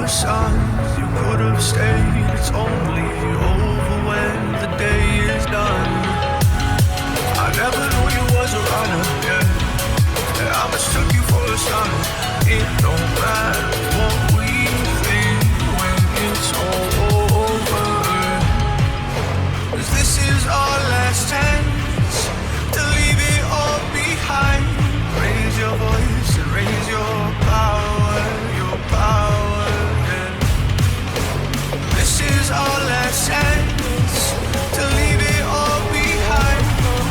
sun, you could have stayed. It's only over when the day is done. I never knew you was a runner, yeah. I mistook you for a son. It don't matter what we think when it's all over. 'Cause this is our last chance to leave it all behind. Raise your voice and raise your power, yeah. This is our last chance to leave it all behind.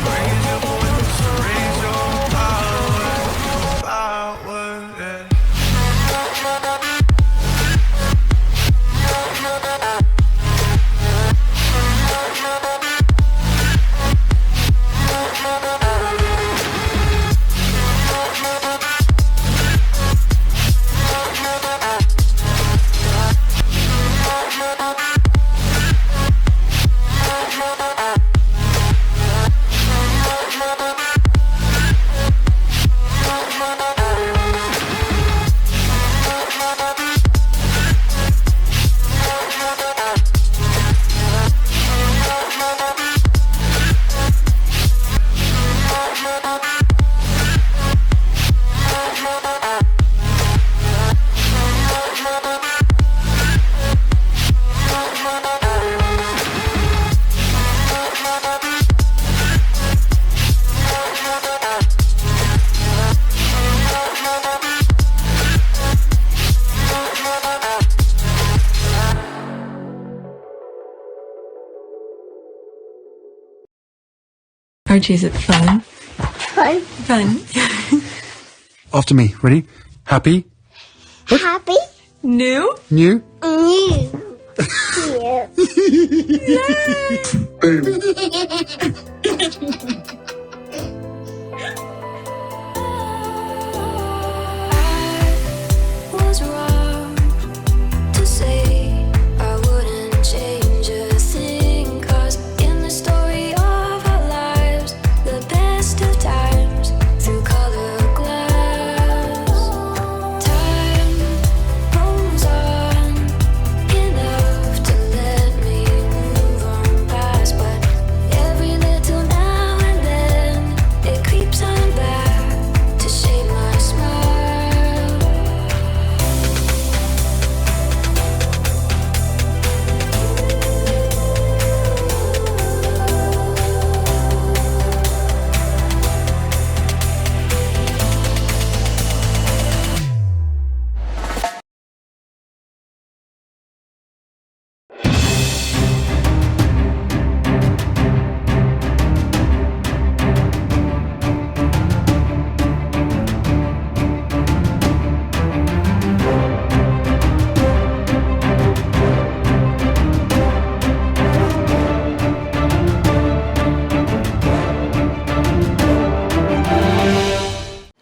Raise your voice and raise your power, yeah. Archie, is it fun? Fun. Fun. After me. Ready? Happy? Happy. New? New? New. Boom. Was wrong to say I wouldn't change a thing, 'cause in the story of our lives, the best of times through color glass, time moves on enough to let me move on past, but every little now and then it creeps on back to shade my smile.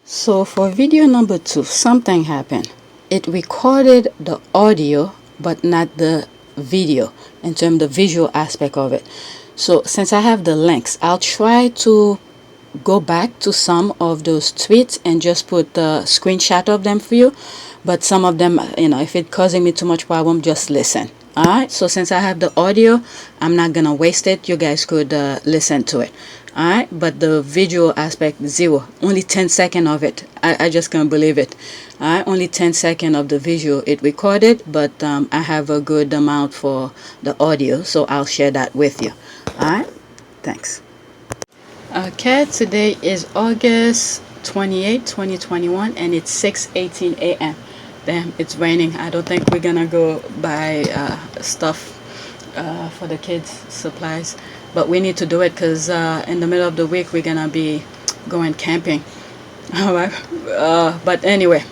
So for video number 2, something happened. It recorded the audio but not the video in terms of the visual aspect of it. So since I have the links, I'll try to go back to some of those tweets and just put the screenshot of them for you. But some of them, if it's causing me too much problem, just listen. Alright, so since I have the audio, I'm not gonna waste it. You guys could listen to it. Alright, but the visual aspect, 0. Only 10 seconds of it. I just can't believe it. Alright, only 10 seconds of the visual it recorded, but I have a good amount for the audio, so I'll share that with you. Alright, thanks. Okay, today is August 28, 2021, and it's 6:18 a.m. Damn, it's raining. I don't think we're gonna go buy stuff for the kids' supplies, but we need to do it because in the middle of the week we're gonna be going camping. All right, but anyway,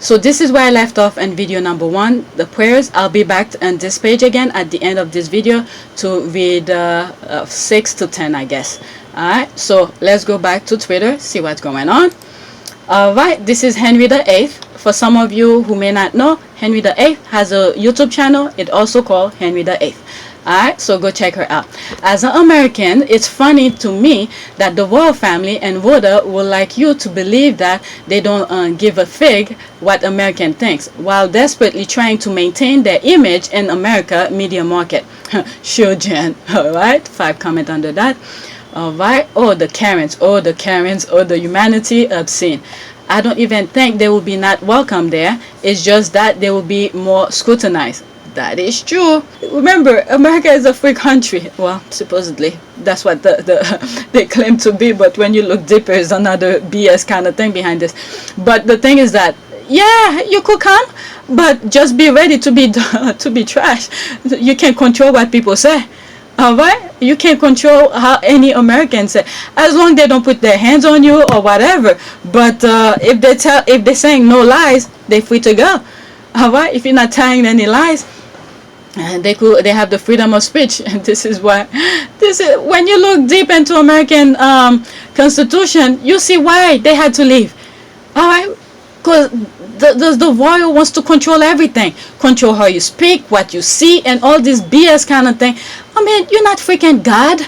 so this is where I left off in video number 1, the prayers. I'll be back on this page again at the end of this video to read 6 to 10, I guess. All right, so let's go back to Twitter, see what's going on. All right, this is Henry VIII. For some of you who may not know, Henry VIII has a YouTube channel. It also called Henry VIII. Alright, so go check her out. As an American, it's funny to me that the Royal Family and Rota would like you to believe that they don't give a fig what American thinks, while desperately trying to maintain their image in America media market. Sure, Jen. Alright, 5 comment under that. Alright, oh the Karens, oh the Karens, oh the humanity obscene. I don't even think they will be not welcome there. It's just that they will be more scrutinized. That is true. Remember, America is a free country. Well, supposedly. That's what they claim to be. But when you look deeper, there's another BS kind of thing behind this. But the thing is that, yeah, you could come, but just be ready to be trash. You can't control what people say. Alright? You can't control how any Americans say. As long as they don't put their hands on you or whatever. But if they're saying no lies, they're free to go. Alright? If you're not telling any lies, and they have the freedom of speech. And this is when you look deep into American Constitution, you see why they had to leave. Alright? Because the royal wants to control everything. Control how you speak, what you see, and all this BS kind of thing. I mean, you're not freaking God.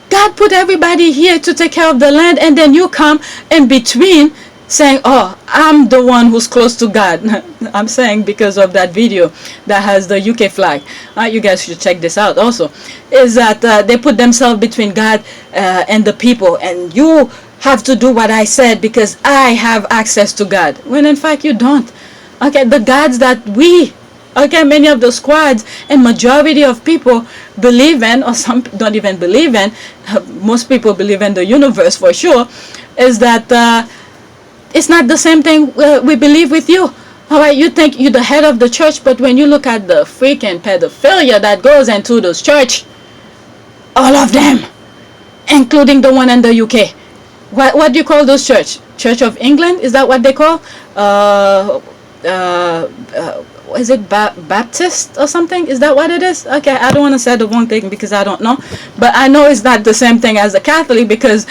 God put everybody here to take care of the land, and then you come in between saying, oh, I'm the one who's close to God. I'm saying because of that video that has the UK flag. You guys should check this out also. Is that they put themselves between God and the people, and you have to do what I said because I have access to God, when in fact you don't. Okay, the gods that many of the squads and majority of people believe in, or some don't even believe in, most people believe in the universe for sure, is that it's not the same thing we believe with you. Alright, you think you're the head of the church, but when you look at the freaking pedophilia that goes into those church, all of them, including the one in the UK. What do you call those church? Church of England? Is that what they call? Is it Baptist or something? Is that what it is? Okay, I don't want to say the wrong thing because I don't know. But I know it's not the same thing as a Catholic, because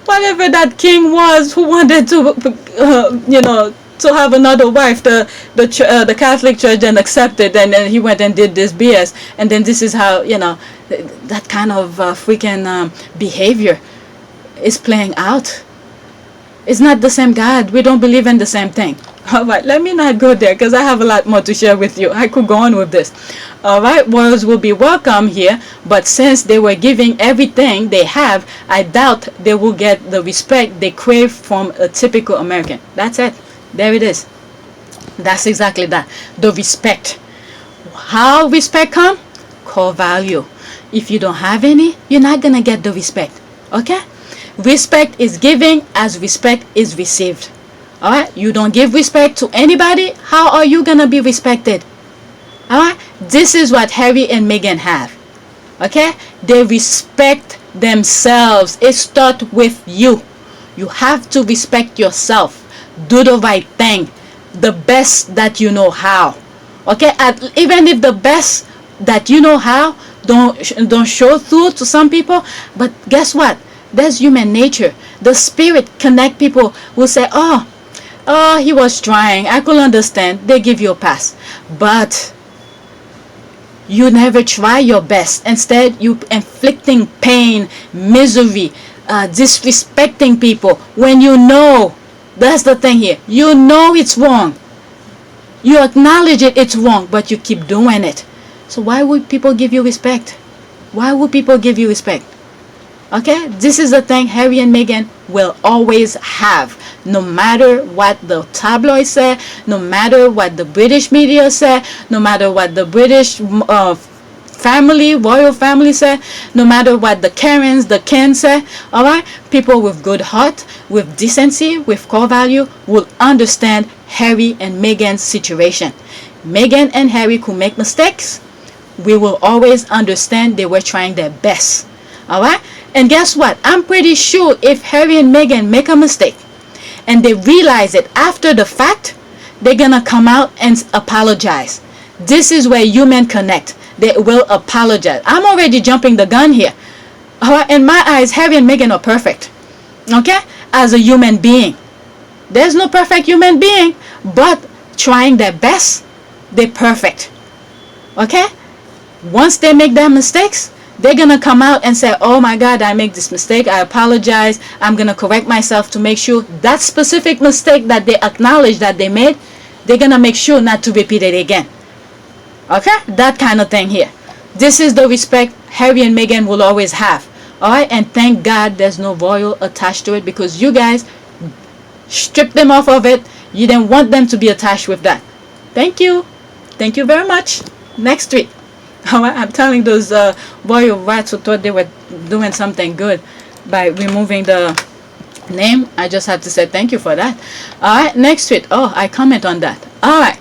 whatever that king was who wanted to, to have another wife, the Catholic Church then accepted, and then he went and did this BS, and then this is how, that kind of freaking behavior is playing out. It's not the same God. We don't believe in the same thing. Alright, let me not go there because I have a lot more to share with you. I could go on with this. Alright, royals will be welcome here, but since they were giving everything they have, I doubt they will get the respect they crave from a typical American. That's it. There it is. That's exactly that. The respect. How respect come? Core value. If you don't have any, you're not gonna get the respect. Okay? Respect is giving as respect is received. Alright? You don't give respect to anybody, how are you gonna be respected? Alright? This is what Harry and Meghan have. Okay? They respect themselves. It starts with you. You have to respect yourself. Do the right thing. The best that you know how. Okay? Even if the best that you know how don't show through to some people, but guess what? That's human nature. The spirit connect people will say, oh, he was trying, I could understand, they give you a pass. But you never try your best. Instead, you inflicting pain, misery, disrespecting people when you know. That's the thing here. You know it's wrong. You acknowledge it's wrong, but you keep doing it. So why would people give you respect? Why would people give you respect? Okay, this is the thing Harry and Meghan will always have, no matter what the tabloids say, no matter what the British media say, no matter what the British royal family say, no matter what the Karens, the Ken say. Alright, people with good heart, with decency, with core value will understand Harry and Meghan's situation. Meghan and Harry could make mistakes. We will always understand they were trying their best. Alright? And guess what? I'm pretty sure if Harry and Meghan make a mistake and they realize it after the fact, they're gonna come out and apologize. This is where humans connect. They will apologize. I'm already jumping the gun here. Alright? In my eyes, Harry and Meghan are perfect. Okay? As a human being. There's no perfect human being, but trying their best, they're perfect. Okay? Once they make their mistakes, they're gonna come out and say, oh my God, I make this mistake, I apologize, I'm gonna correct myself to make sure that specific mistake that they acknowledge that they made, they're gonna make sure not to repeat it again. Okay? That kind of thing here. This is the respect Harry and Meghan will always have. Alright? And thank God there's no royal attached to it, because you guys stripped them off of it. You didn't want them to be attached with that. Thank you. Thank you very much. Next tweet. I'm telling those royal rats who thought they were doing something good by removing the name. I just have to say thank you for that. Alright, next tweet. Oh, I comment on that. Alright.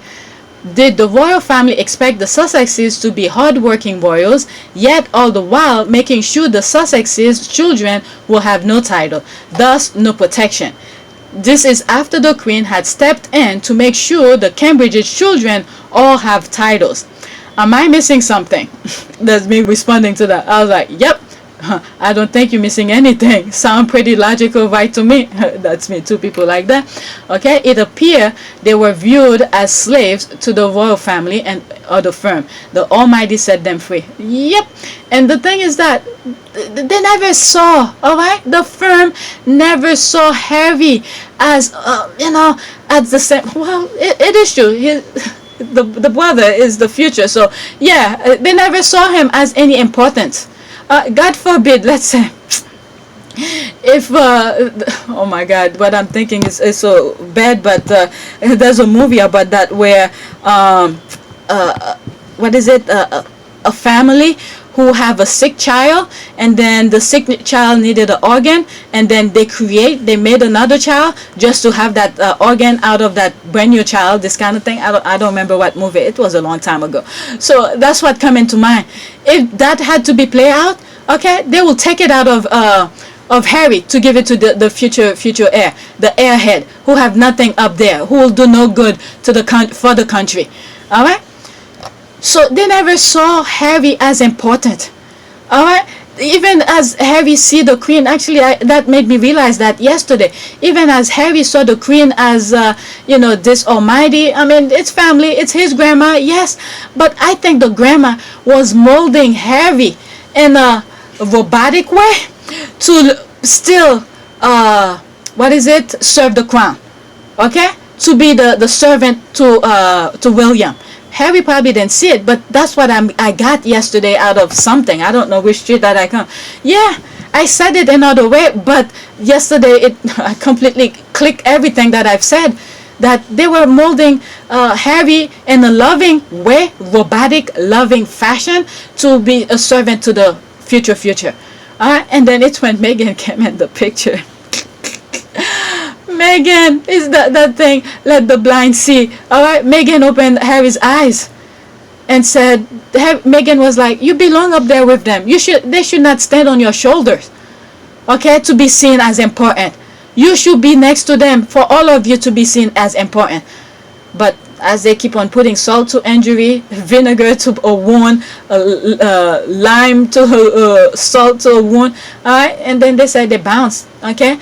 Did the royal family expect the Sussexes to be hardworking royals, yet all the while making sure the Sussexes' children will have no title, thus no protection? This is after the Queen had stepped in to make sure the Cambridge's children all have titles. Am I missing something? That's me responding to that. I was like, yep. I don't think you're missing anything. Sound pretty logical, right, to me? That's me, two people like that. Okay, it appeared they were viewed as slaves to the royal family and other firm. The OMID set them free. Yep. And the thing is that they never saw, all right, the firm never saw Harry as as the same. Well, it is true. The brother is the future, so yeah, they never saw him as any importance. God forbid, let's say, if oh my God, what I'm thinking is so bad, but there's a movie about that where what is it, a family who have a sick child, and then the sick child needed an organ, and then they made another child just to have that organ out of that brand new child, this kind of thing. I don't remember what movie, it was a long time ago. So that's what come into mind. If that had to be played out, okay, they will take it out of Harry to give it to the future heir, the heirhead, who have nothing up there, who will do no good to for the country. All right. So they never saw Harry as important. All right. Even as Harry see the Queen, actually that made me realize that yesterday. Even as Harry saw the Queen as this almighty. I mean, it's family, it's his grandma, yes, but I think the grandma was molding Harry in a robotic way to still serve the crown. Okay, to be the servant to William. Harry probably didn't see it, but that's what I got yesterday out of something. I don't know which street that I come. Yeah, I said it another way, but yesterday I completely clicked everything that I've said. That they were molding Harry in a loving way, robotic, loving fashion, to be a servant to the future. And then it's when Meghan came in the picture. Meghan is that thing, let the blind see. Alright, Meghan opened Harry's eyes and said, Meghan was like, you belong up there with them. They should not stand on your shoulders. Okay, to be seen as important. You should be next to them for all of you to be seen as important. But as they keep on putting salt to injury, vinegar to a wound, lime to salt to a wound, alright, and then they said they bounced. Okay,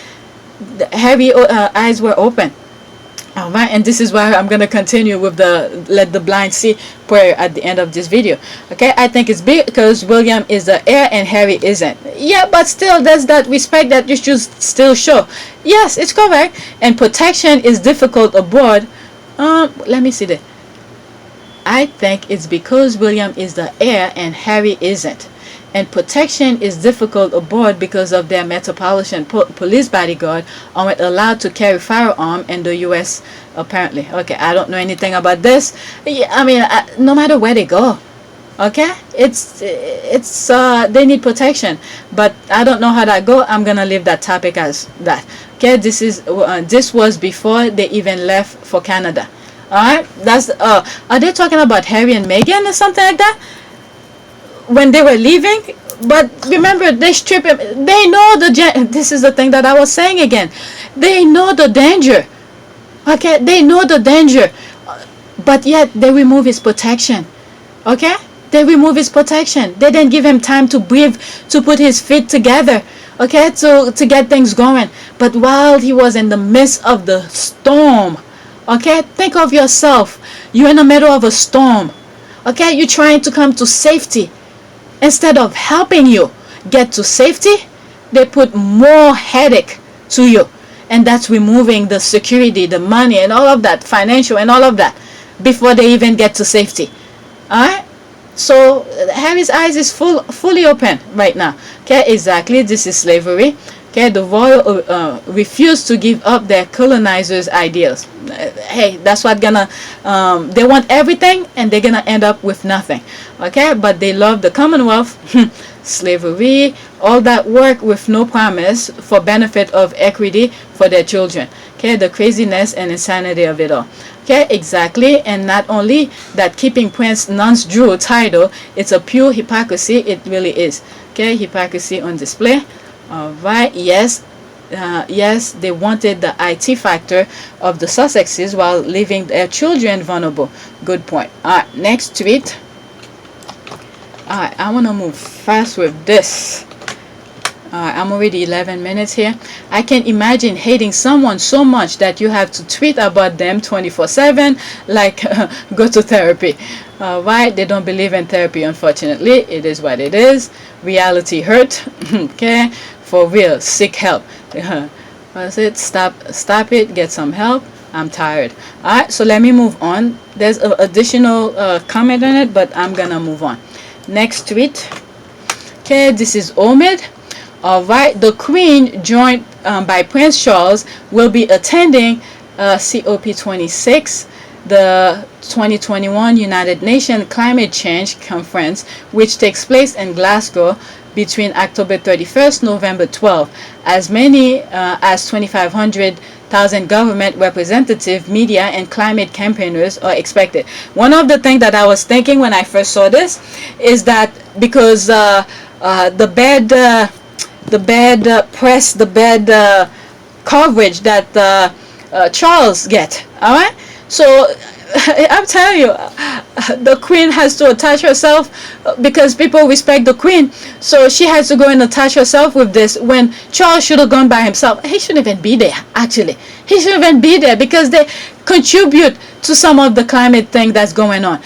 Harry's eyes were open. Alright, and this is why I'm going to continue with the let the blind see prayer at the end of this video. Okay, I think it's because William is the heir and Harry isn't. Yeah, but still there's that respect that you should still show. Yes, it's correct. And protection is difficult abroad. Let me see that. I think it's because William is the heir and Harry isn't. And protection is difficult aboard because of their Metropolitan Police bodyguard aren't allowed to carry firearm in the U.S. apparently. Okay, I don't know anything about this. Yeah, I mean, no matter where they go, okay, it's they need protection. But I don't know how that go. I'm gonna leave that topic as that. Okay, this was before they even left for Canada. All right, that's are they talking about Harry and Meghan or something like that? When they were leaving, but remember they strip him. They know this is the thing that I was saying again. They know the danger. Okay, they know the danger, but yet they remove his protection. Okay, they remove his protection. They didn't give him time to breathe, to put his feet together. Okay, to get things going. But while he was in the midst of the storm, okay, think of yourself. You're in the middle of a storm. Okay, you're trying to come to safety. Instead of helping you get to safety, they put more headache to you. And that's removing the security, the money, and all of that, financial and all of that, before they even get to safety. Alright? So Harry's eyes is fully open right now. Okay, exactly. This is slavery. Okay, the royal refuse to give up their colonizers' ideals. Hey, that's what gonna. They want everything, and they're gonna end up with nothing. Okay, but they love the Commonwealth, slavery, all that work with no promise for benefit of equity for their children. Okay, the craziness and insanity of it all. Okay, exactly. And not only that, keeping Prince non-Jew title, it's a pure hypocrisy. It really is. Okay, hypocrisy on display. Alright, yes, yes, they wanted the IT factor of the Sussexes while leaving their children vulnerable. Good point. Alright, next tweet. Alright, I want to move fast with this. I'm already 11 minutes here. I can imagine hating someone so much that you have to tweet about them 24/7, like go to therapy. Right? They don't believe in therapy, unfortunately. It is what it is. Reality hurt. Okay, for real. Seek help. That's it. Stop it. Get some help. I'm tired. Alright, so let me move on. There's an additional comment on it, but I'm gonna move on. Next tweet. Okay, this is OMID. Alright, the Queen, joined by Prince Charles, will be attending COP26, the 2021 United Nations Climate Change Conference, which takes place in Glasgow between October 31st, November 12th. As many as 2,500,000 government representative, media, and climate campaigners are expected. One of the things that I was thinking when I first saw this is that because the bad press, the bad coverage that Charles get. All right, so I'm telling you, the Queen has to attach herself because people respect the Queen. So she has to go and attach herself with this when Charles should have gone by himself. He shouldn't even be there, actually. He shouldn't even be there because they contribute to some of the climate thing that's going on.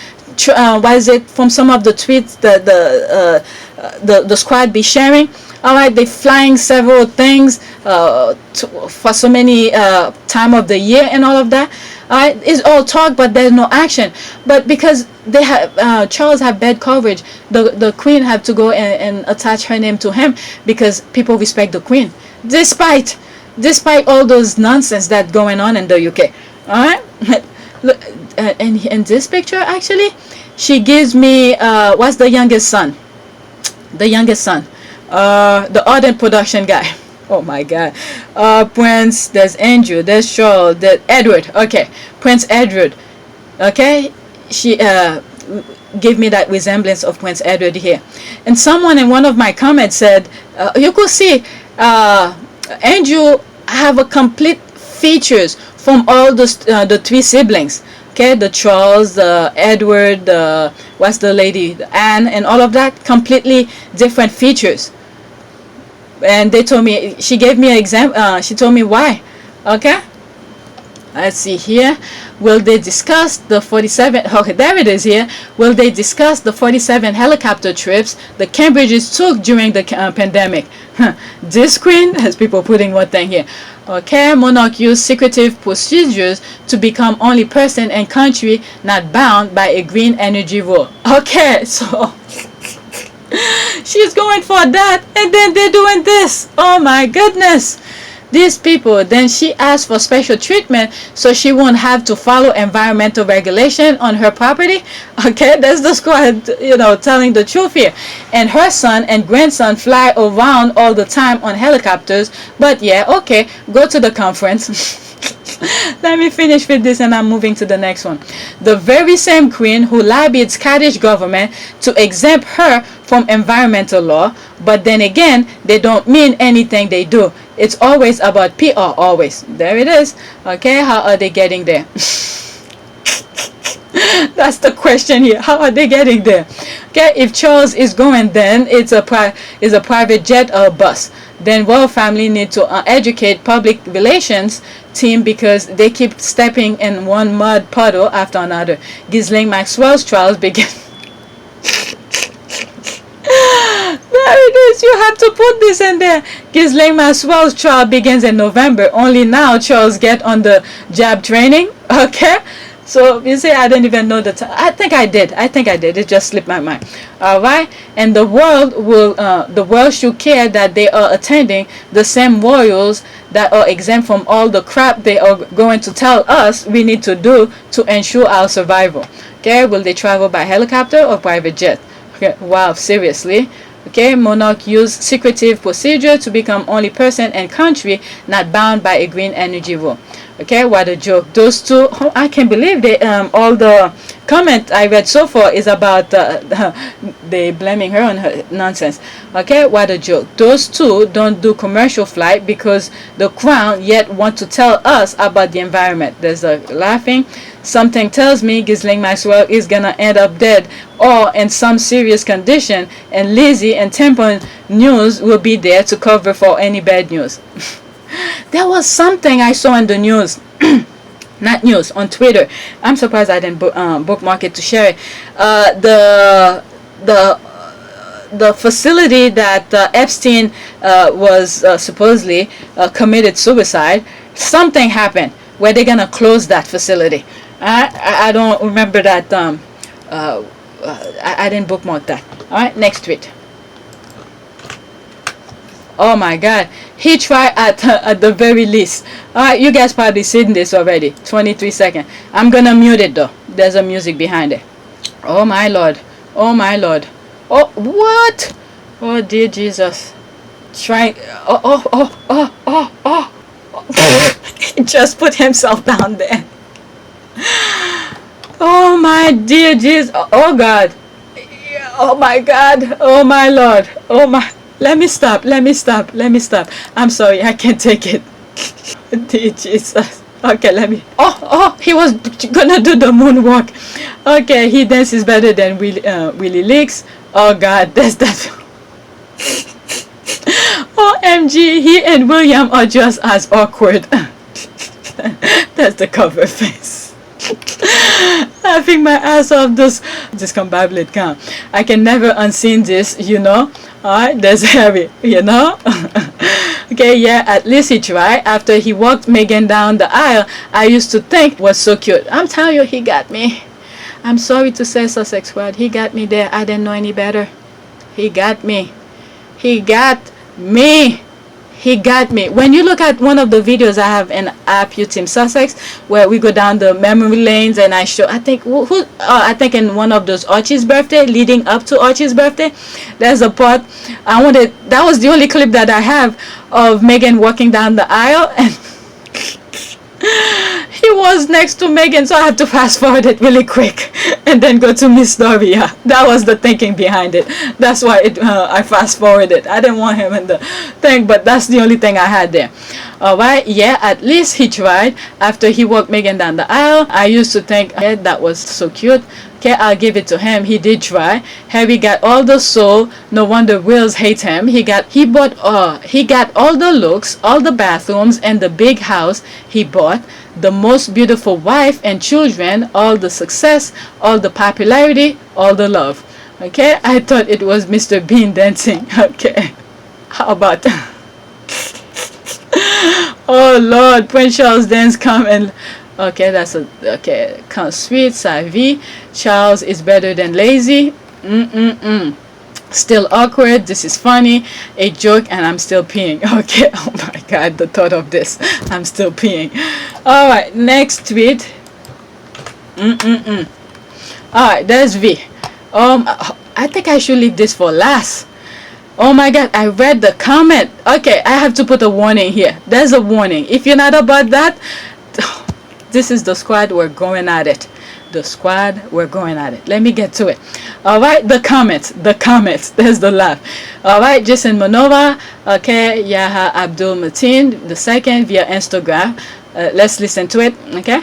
What is it from some of the tweets that the squad be sharing? All right, they flying several things for so many time of the year and all of that. All right, it's all talk, but there's no action. But because they have Charles have bad coverage, the Queen have to go and attach her name to him because people respect the Queen, despite all those nonsense that's going on in the UK. All right, look, and in this picture, actually, she gives me what's the youngest son? The youngest son. The ardent production guy. Oh my god. Prince, there's Andrew, there's Charles, there's Edward. Okay, Prince Edward. Okay, she gave me that resemblance of Prince Edward here. And someone in one of my comments said, you could see Andrew have a complete features from all the three siblings. Okay, the Charles, the Edward, the what's the lady, the Anne, and all of that, completely different features. And they told me, she gave me an example, she told me why. Okay, let's see here. Will they discuss the 47, okay, there it is here. Will they discuss the 47 helicopter trips the Cambridges took during the pandemic? This Queen has people putting one thing here. Okay, monarch use secretive procedures to become only person and country not bound by a green energy rule. Okay, so she's going for that, and then they're doing this. Oh my goodness, these people. Then she asked for special treatment so she won't have to follow environmental regulation on her property. Okay, that's the squad, telling the truth here. And her son and grandson fly around all the time on helicopters. But yeah, okay, go to the conference. Let me finish with this and I'm moving to the next one. The very same Queen who lobbied Scottish government to exempt her from environmental law, but then again, they don't mean anything they do. It's always about PR, always. There it is. Okay, how are they getting there? That's the question here. How are they getting there? Okay, if Charles is going, then it's a private jet or a bus. Then Royal Family need to educate public relations team because they keep stepping in one mud puddle after another. Ghislaine Maxwell's trials begin. Please, you have to put this in there. Ghislaine Maxwell's trial begins in November. Only now Charles get on the jab training. Okay. So you say I didn't even know the time. I think I did. It just slipped my mind. All right. And the world should care that they are attending the same royals that are exempt from all the crap they are going to tell us we need to do to ensure our survival. Okay. Will they travel by helicopter or private jet? Okay. Wow. Seriously. Okay, monarch use secretive procedure to become only person and country not bound by a green energy rule. Okay, what a joke. Those two, oh, I can't believe they all the comment I read so far is about they blaming her on her nonsense. Okay, what a joke. Those two don't do commercial flight because the crown yet want to tell us about the environment. There's a laughing. Something tells me Ghislaine Maxwell is gonna end up dead or in some serious condition, and Lizzie and Temple News will be there to cover for any bad news. There was something I saw in the news, not news, on Twitter. I'm surprised I didn't bookmark it to share it. The facility that Epstein was supposedly committed suicide, something happened where they're gonna close that facility. I don't remember that. I didn't bookmark that. All right, next tweet. Oh my God, he tried at the very least. All right, you guys probably seen this already. 23 seconds. I'm gonna mute it though. There's a music behind it. Oh my Lord. Oh my Lord. Oh, what? Oh dear Jesus. Trying. Oh. He just put himself down there. Oh my dear Jesus. Oh God. Oh my God. Oh my Lord. Oh my. Let me stop. I'm sorry. I can't take it. Dear Jesus. Okay, let me. Oh, he was gonna do the moonwalk. Okay, he dances better than Willie Leaks. Oh God, that's that. OMG, he and William are just as awkward. That's the cover face. Laughing my ass off. This discombobulated count. I can never unseen this, you know. Alright, that's heavy, you know. Okay, yeah, at least he tried. After he walked Meghan down the aisle, I used to think was so cute. I'm telling you, he got me. I'm sorry to say, Sussex squad, he got me there. I didn't know any better. He got me. When you look at one of the videos I have in app Team Sussex, where we go down the memory lanes and I show, I think in one of those Archie's birthday, leading up to Archie's birthday, there's a part that was the only clip that I have of Meghan walking down the aisle, and he was next to Meghan, so I had to fast forward it really quick and then go to Miss Doria. That was the thinking behind it. That's why I fast forwarded. I didn't want him in the thing, but that's the only thing I had there. Alright, yeah, at least he tried. After he walked Meghan down the aisle, I used to think, yeah, that was so cute. Okay, I'll give it to him. He did try. Harry got all the soul. No wonder Wills hate him. He got all the looks, all the bathrooms, and the big house he bought. The most beautiful wife and children. All the success, all the popularity, all the love. Okay, I thought it was Mr. Bean dancing. Okay, how about that? Oh Lord, Prince Charles dance come and. Okay, that's okay. Sweet, Savi. Charles is better than lazy. Still awkward. This is funny. A joke, and I'm still peeing. Okay. Oh my God, the thought of this. I'm still peeing. All right, next tweet. All right, there's V. I think I should leave this for last. Oh my God, I read the comment. Okay, I have to put a warning here. There's a warning. If you're not about that. This is the squad, we're going at it. Let me get to it. Alright, the comments. There's the laugh. Alright, Jason Manova. Okay, Yaha Abdul Mateen, the second via Instagram. Let's listen to it, okay?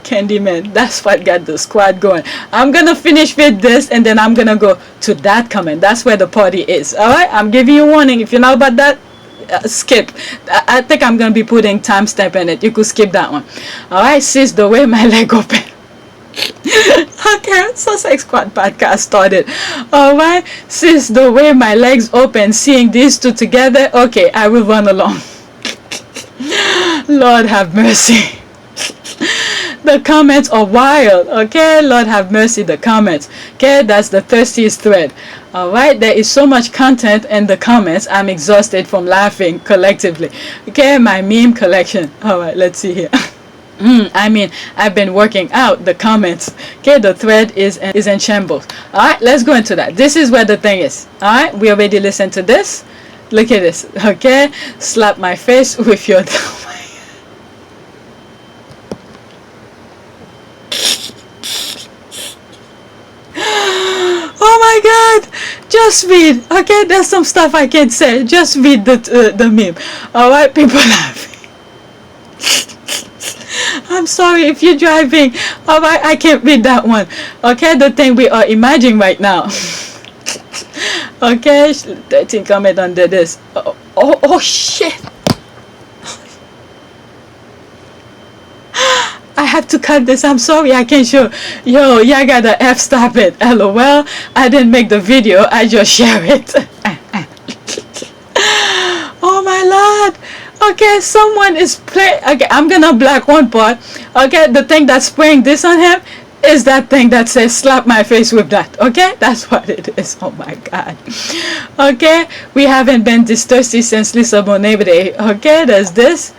Candyman, that's what got the squad going. I'm gonna finish with this and then I'm gonna go to that comment. That's where the party is. Alright, I'm giving you a warning. If you're not about that, skip. I think I'm gonna be putting timestamp in it. You could skip that one. Alright, sis, the way my leg open. Okay, Sussex Squad podcast started. Alright, since the way my legs open seeing these two together, okay, I will run along. Lord have mercy. The comments are wild. Okay, Lord have mercy, the comments. Okay, that's the thirstiest thread. Alright, there is so much content in the comments, I'm exhausted from laughing collectively. Okay, my meme collection. Alright, let's see here. I mean, I've been working out the comments. Okay, the thread is in shambles. Alright, let's go into that. This is where the thing is. Alright, we already listened to this. Look at this. Okay, slap my face with your... Oh my god, just read. Okay, there's some stuff I can't say. Just read the meme. Alright, people laughing. I'm sorry if you're driving. Alright, I can't read that one. Okay, the thing we are imagining right now. Okay, 13 comment under this. Oh shit. I have to cut this. I'm sorry, I can't show. Yo, y'all gotta stop it. LOL. I didn't make the video. I just share it. Oh my lord. Okay, someone is playing. Okay, I'm gonna black one part. Okay, the thing that's spraying this on him is that thing that says slap my face with that. Okay, that's what it is. Oh my god. Okay, we haven't been this thirsty since Lisa Bonet Day. Okay, there's this.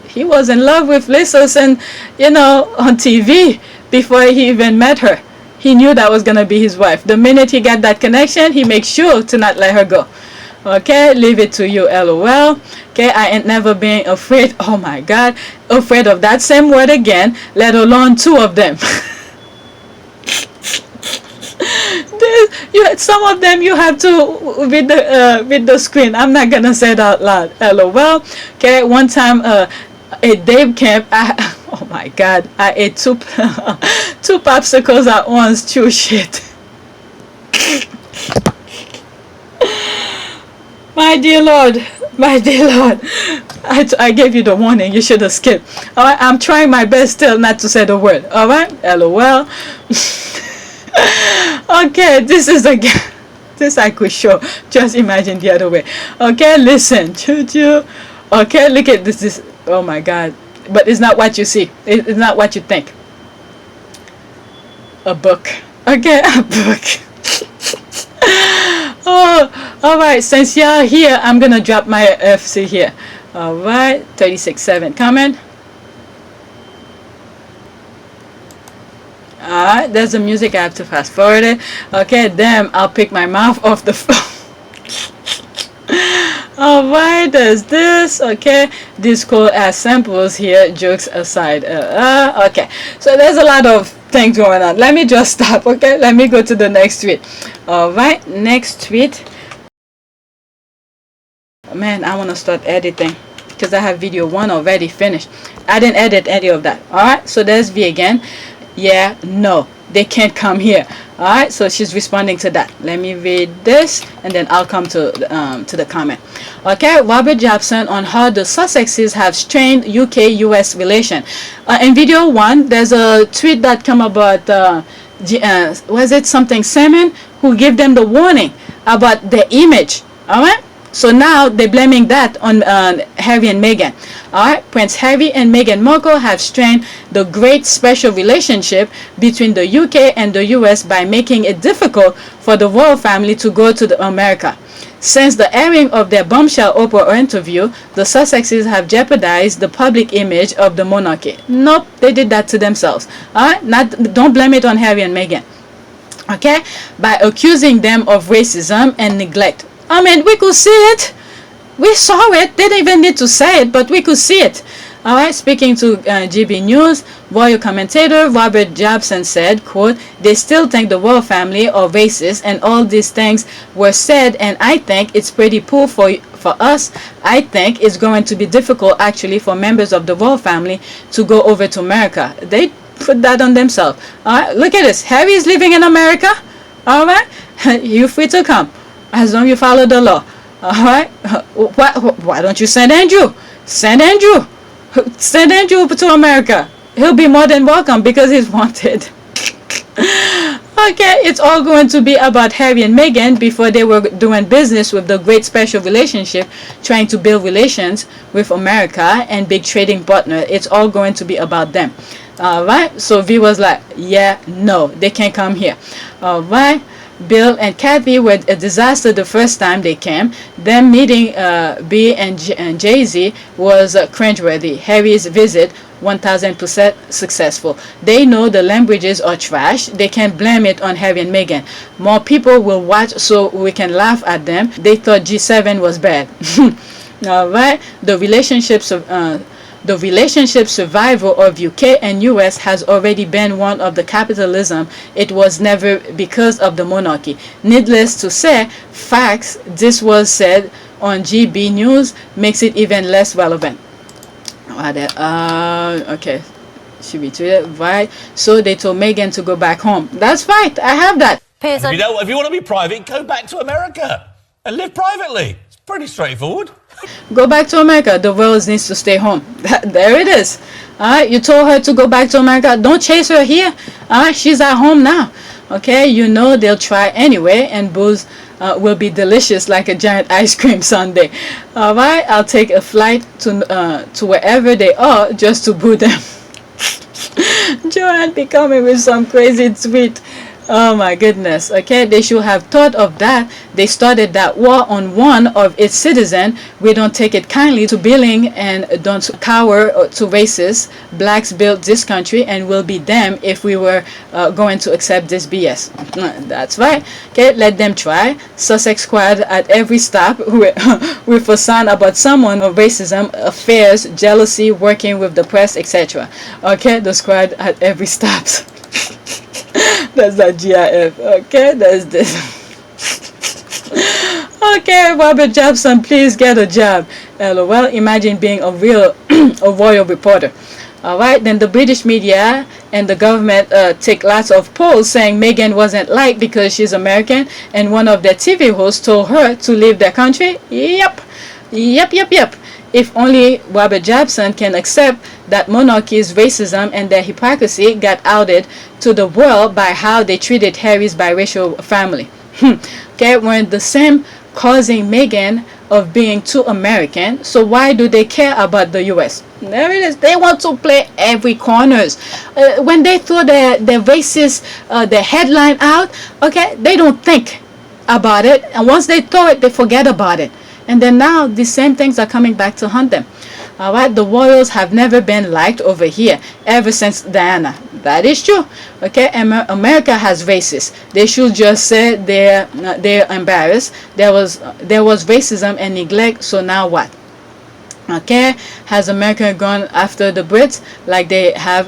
He was in love with Lisa and, you know, on TV before he even met her. He knew that was going to be his wife. The minute he got that connection, he makes sure to not let her go. Okay, leave it to you, LOL. Okay, I ain't never been afraid, oh my god, afraid of that same word again, let alone two of them. Some of them you have to with the screen. I'm not gonna say it out loud. LOL. Okay, one time at Dave camp, oh my god, I ate two popsicles at once. Chew shit. My dear Lord, I gave you the warning. You should have skipped. All right, I'm trying my best still not to say the word. All right, LOL. Okay, this is again. This I could show. Just imagine the other way. Okay, listen. Choo-choo. Okay, look at this. This. Oh my God. But it's not what you see. It's not what you think. A book. Okay, a book. Oh, all right. Since you're here, I'm gonna drop my FC here. All right, 36.7 comment. Alright, there's the music. I have to fast forward it. Okay, damn, I'll pick my mouth off the phone. Alright, there's this. Okay, these cool ass samples here. Jokes aside. Okay, so there's a lot of things going on. Let me just stop. Okay, let me go to the next tweet. Alright, next tweet. Man, I want to start editing because I have video 1 already finished. I didn't edit any of that. Alright, so there's V again. Yeah, no, they can't come here. All right, so she's responding to that. Let me read this and then I'll come to the comment. Okay, Robert Jobson on how the Sussexes have strained UK-US relation. In video 1, there's a tweet that come about was it something Simon who gave them the warning about the image. All right, so now they're blaming that on Harry and Meghan. Alright, Prince Harry and Meghan Markle have strained the great special relationship between the UK and the US by making it difficult for the royal family to go to America. Since the airing of their bombshell Oprah interview, the Sussexes have jeopardized the public image of the monarchy. Nope, they did that to themselves. Alright, don't blame it on Harry and Meghan. Okay, by accusing them of racism and neglect. I mean, we could see it. We saw it. They didn't even need to say it, but we could see it. All right, speaking to GB News, royal commentator Robert Jobson said, quote, they still think the royal family are racist and all these things were said, and I think it's pretty poor for us. I think it's going to be difficult actually for members of the royal family to go over to America. They put that on themselves. All right, look at this. Harry is living in America. All right, you're free to come as long as you follow the law. All right, why don't you send Andrew? Send Andrew. Send Andrew to America. He'll be more than welcome because he's wanted. Okay, it's all going to be about Harry and Meghan before they were doing business with the great special relationship, trying to build relations with America and big trading partner. It's all going to be about them. Alright, so V was like, yeah, no, they can't come here. Alright, Bill and Kathy were a disaster the first time they came. Them meeting B and Jay-Z was cringeworthy. Harry's visit 1000% successful. They know the languages are trash. They can't blame it on Harry and Meghan. More people will watch so we can laugh at them. They thought G7 was bad. Alright, the relationship survival of UK and US has already been one of the capitalism. It was never because of the monarchy. Needless to say, facts, this was said on GB News, makes it even less relevant. Okay, should be treated right. So they told Meghan to go back home. That's right, I have that. If you want to be private, go back to America and live privately. It's pretty straightforward. Go back to America. The Royals needs to stay home. There it is. Alright, you told her to go back to America. Don't chase her here. Alright, she's at home now. Okay, you know they'll try anyway, and booze will be delicious like a giant ice cream sundae. Alright, I'll take a flight to wherever they are just to boo them. Joanne be coming with some crazy tweet. Oh my goodness. Okay, they should have thought of that. They started that war on one of its citizens. We don't take it kindly to billing and don't cower to racists. Blacks built this country and will be them if we were going to accept this BS. That's right. Okay, let them try. Sussex squad at every stop with a sign about someone of racism, affairs, jealousy, working with the press, etc. Okay, the squad at every stop. That's that GIF. Okay, that's this. Okay, Robert Jobson, please get a job. LOL, imagine being a royal reporter. Alright, then the British media and the government take lots of polls saying Meghan wasn't liked because she's American, and one of their TV hosts told her to leave their country. Yep. If only Robert Jobson can accept that monarchy's racism and their hypocrisy got outed to the world by how they treated Harry's biracial family. Okay, weren't the same causing Meghan of being too American, so why do they care about the US? There it is. They want to play every corners. When they throw their racist the headline out, okay, they don't think about it, and once they throw it, they forget about it. And then now the same things are coming back to haunt them. Alright, the royals have never been liked over here ever since Diana. That is true. Okay, America has racists. They should just say they're embarrassed. There was racism and neglect, so now what? Okay, has America gone after the Brits like they have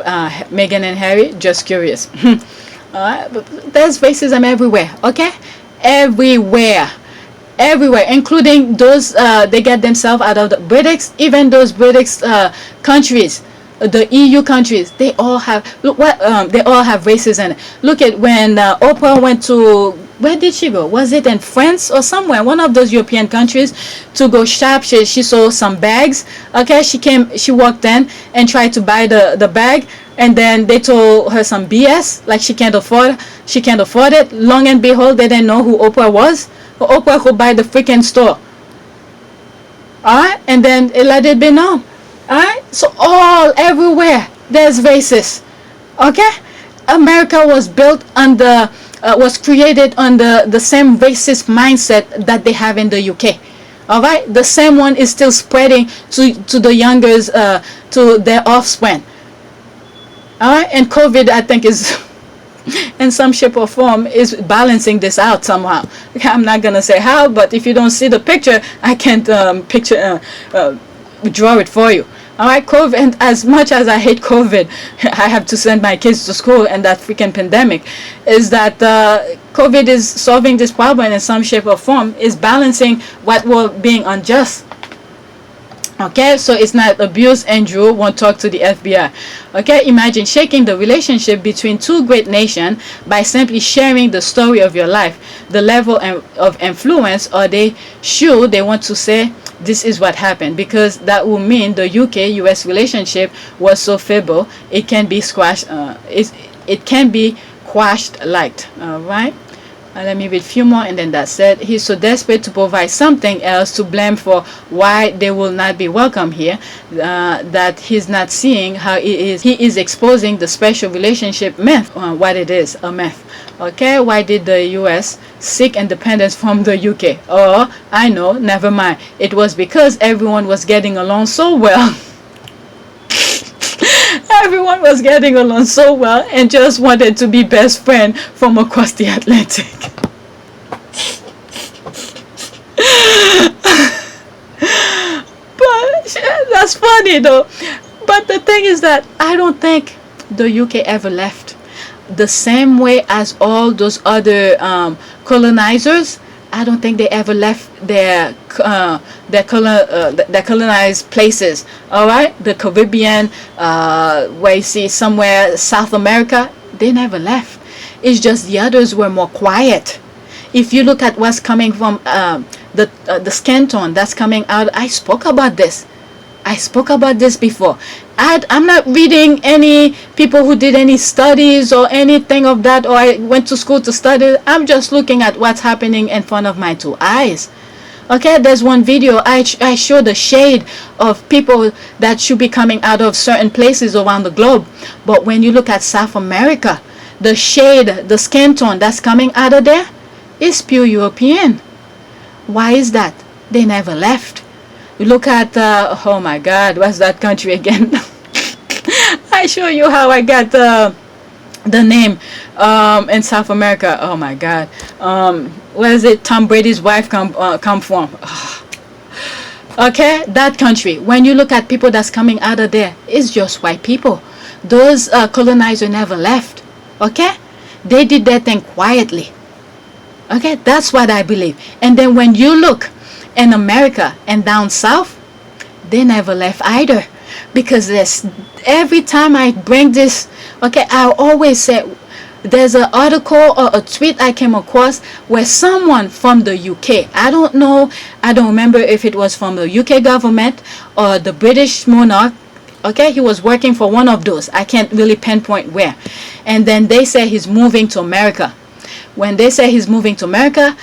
Meghan and Harry? Just curious. Alright, but there's racism everywhere. Okay, everywhere, including those they get themselves out of the British, even those British countries, the EU countries, they all have they all have racism. Look at when Oprah went to, where did she go? Was it in France or somewhere? One of those European countries to go shop. She saw some bags. Okay, she walked in and tried to buy the bag, and then they told her some BS, like she can't afford it. Long and behold, they didn't know who Oprah was. Oprah could buy the freaking store. Alright, and then it let it be known. Alright, so everywhere there's racists. Okay, America was built under was created under the same racist mindset that they have in the UK. Alright, the same one is still spreading to the youngers, to their offspring. Alright, and COVID, I think, is in some shape or form is balancing this out somehow. I'm not gonna say how, but if you don't see the picture, I can't draw it for you. Alright, COVID, and as much as I hate COVID, I have to send my kids to school, and that freaking pandemic is that COVID is solving this problem in some shape or form, is balancing what were being unjust. Okay, so it's not abuse. Andrew won't talk to the FBI. Okay, imagine shaking the relationship between two great nations by simply sharing the story of your life. The level of influence, or they want to say this is what happened, because that will mean the UK-US relationship was so feeble it can be squashed. It can be quashed light. All right. Let me read a few more and then that's it. He's so desperate to provide something else to blame for why they will not be welcome here, that he's not seeing how he is exposing the special relationship myth, what it is, a myth. Okay, why did the US seek independence from the UK? Oh, I know, never mind. It was because everyone was getting along so well. Everyone was getting along so well and just wanted to be best friend from across the Atlantic. But that's funny though. But the thing is that I don't think the UK ever left. The same way as all those other colonizers, I don't think they ever left their colonized places. All right, the Caribbean, where you see somewhere South America, they never left. It's just the others were more quiet. If you look at what's coming from the skin tone that's coming out, I spoke about this. I spoke about this before. I'm not reading any people who did any studies or anything of that, or I went to school to study. I'm just looking at what's happening in front of my two eyes. Okay, there's one video I show the shade of people that should be coming out of certain places around the globe. But when you look at South America, the shade, the skin tone that's coming out of there is pure European. Why is that? They never left. You look at, oh my God, what's that country again? I show you how I got the name in South America. Oh my God. Where is it? Tom Brady's wife come from? Okay, that country. When you look at people that's coming out of there, it's just white people. Those colonizers never left. Okay, they did their thing quietly. Okay, that's what I believe. And then when you look in America and down south, they never left either, because every time I bring this, okay, I always say there's an article or a tweet I came across where someone from the UK, I don't know, I don't remember if it was from the UK government or the British monarch. Okay, he was working for one of those. I can't really pinpoint where. And then they say he's moving to America. When they say he's moving to America,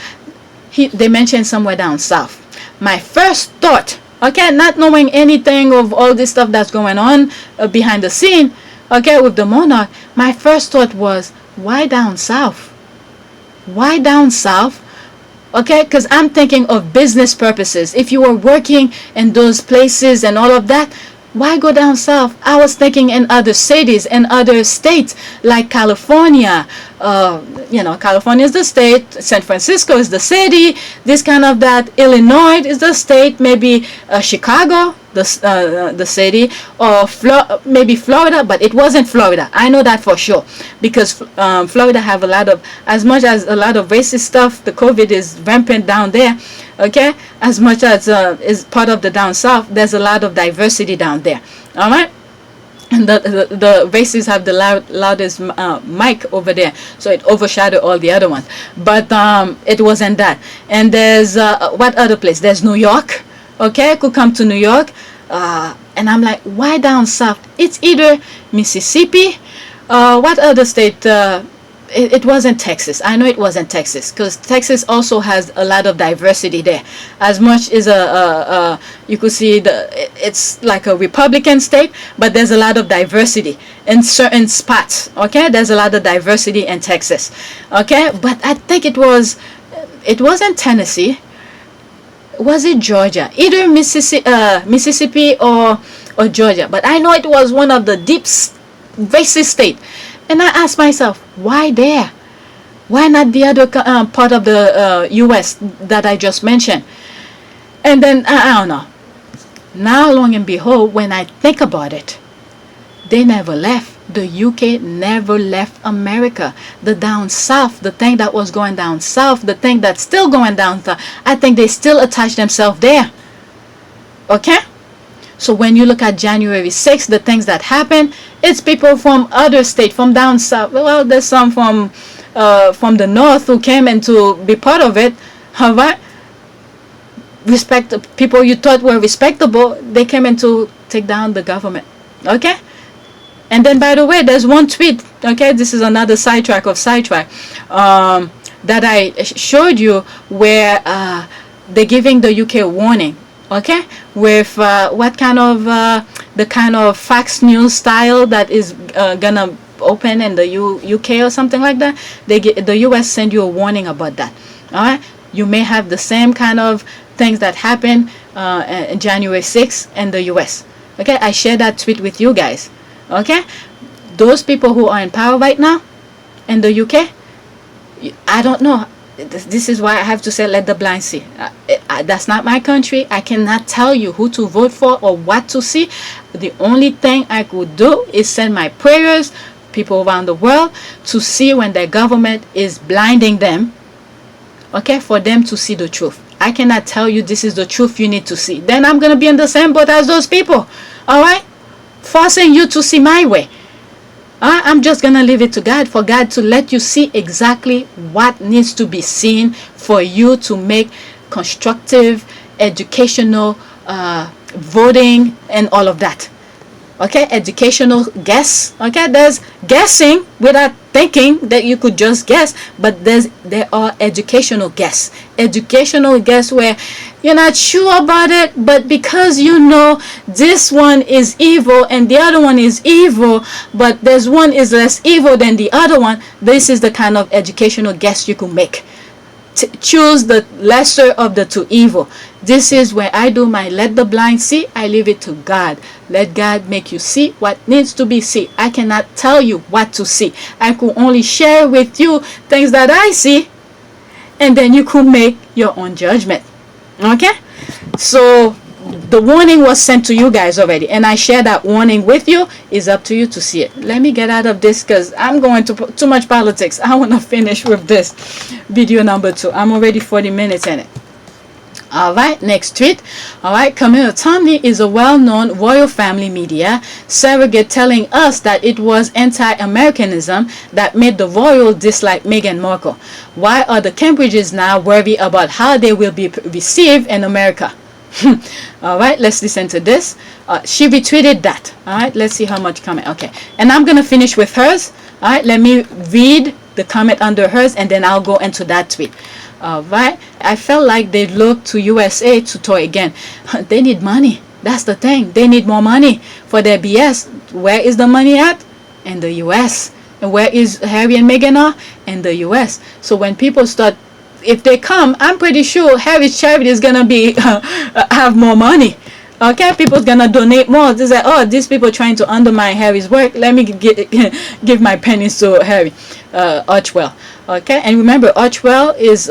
they mentioned somewhere down south. My first thought, okay, not knowing anything of all this stuff that's going on behind the scene, okay, with the monarch, my first thought was, why down south? Why down south? Okay, because I'm thinking of business purposes. If you were working in those places and all of that, why go down south? I was thinking in other cities and other states like California. California is the state. San Francisco is the city. This kind of that. Illinois is the state. Maybe Chicago, the city, or maybe Florida. But it wasn't Florida. I know that for sure, because Florida have a lot of, as much as a lot of racist stuff. The COVID is rampant down there. Okay, as much as is part of the down south, there's a lot of diversity down there. All right, and the races have the loudest mic over there, so it overshadowed all the other ones. But it wasn't that. And there's what other place? There's New York. Okay, could come to New York, and I'm like, why down south? It's either Mississippi, what other state? It wasn't Texas. I know it wasn't Texas, because Texas also has a lot of diversity there. As much as you could see it's like a Republican state, but there's a lot of diversity in certain spots. Okay, there's a lot of diversity in Texas. Okay, but I think it wasn't Tennessee. Was it Georgia? Either Mississippi or Georgia. But I know it was one of the deep racist states. And I asked myself, why there? Why not the other part of the U.S. that I just mentioned? And then, I don't know. Now, long and behold, when I think about it, they never left. The UK never left America. The down south, the thing that was going down south, the thing that's still going down south, I think they still attach themselves there. Okay? So when you look at January 6th, the things that happened, it's people from other states, from down south. Well, there's some from the north who came in to be part of it. All right, people you thought were respectable, they came in to take down the government. Okay. And then, by the way, there's one tweet. Okay, this is another sidetrack that I showed you where they're giving the UK a warning. Okay, with what kind of the kind of Fox News style that is gonna open in the UK or something like that. The US send you a warning about that. All right, you may have the same kind of things that happen in January 6th in the US. Okay, I share that tweet with you guys. Okay, those people who are in power right now in the UK, I don't know. This is why I have to say, let the blind see. That's not my country. I cannot tell you who to vote for or what to see. The only thing I could do is send my prayers, people around the world, to see when their government is blinding them, okay, for them to see the truth. I cannot tell you this is the truth you need to see. Then I'm going to be in the same boat as those people. All right? Forcing you to see my way. I'm just going to leave it to God, for God to let you see exactly what needs to be seen for you to make constructive, educational voting and all of that. Okay, educational guess. Okay, there's guessing without thinking that you could just guess, but there are educational guess. Educational guess where you're not sure about it, but because you know this one is evil and the other one is evil, but there's one is less evil than the other one, this is the kind of educational guess you can make. Choose the lesser of the two evil. This is where I do my let the blind see. I leave it to God. Let God make you see what needs to be seen. I cannot tell you what to see. I could only share with you things that I see, and then you could make your own judgment. Okay, so the warning was sent to you guys already, and I share that warning with you. It's up to you to see it. Let me get out of this because I'm going to too much politics. I want to finish with this video number 2. I'm already 40 minutes in it. All right, next tweet. All right, Camilla Tominey is a well-known royal family media surrogate telling us that it was anti-Americanism that made the royal dislike Meghan Markle. Why are the Cambridges now worried about how they will be received in America? All right, let's listen to this. She retweeted that. All right, let's see how much comment. Okay, and I'm gonna finish with hers. All right, let me read the comment under hers, and then I'll go into that tweet. All right, I felt like they looked to USA to toy again. They need money. That's the thing. They need more money for their BS. Where is the money at? In the US. And where is Harry and Meghan are? In the US. So when people start, if they come, I'm pretty sure Harry's charity is gonna be have more money. Okay, people's gonna donate more. They say, oh, these people trying to undermine Harry's work. Let me give my pennies to Harry, Archwell. Okay, and remember, Archwell is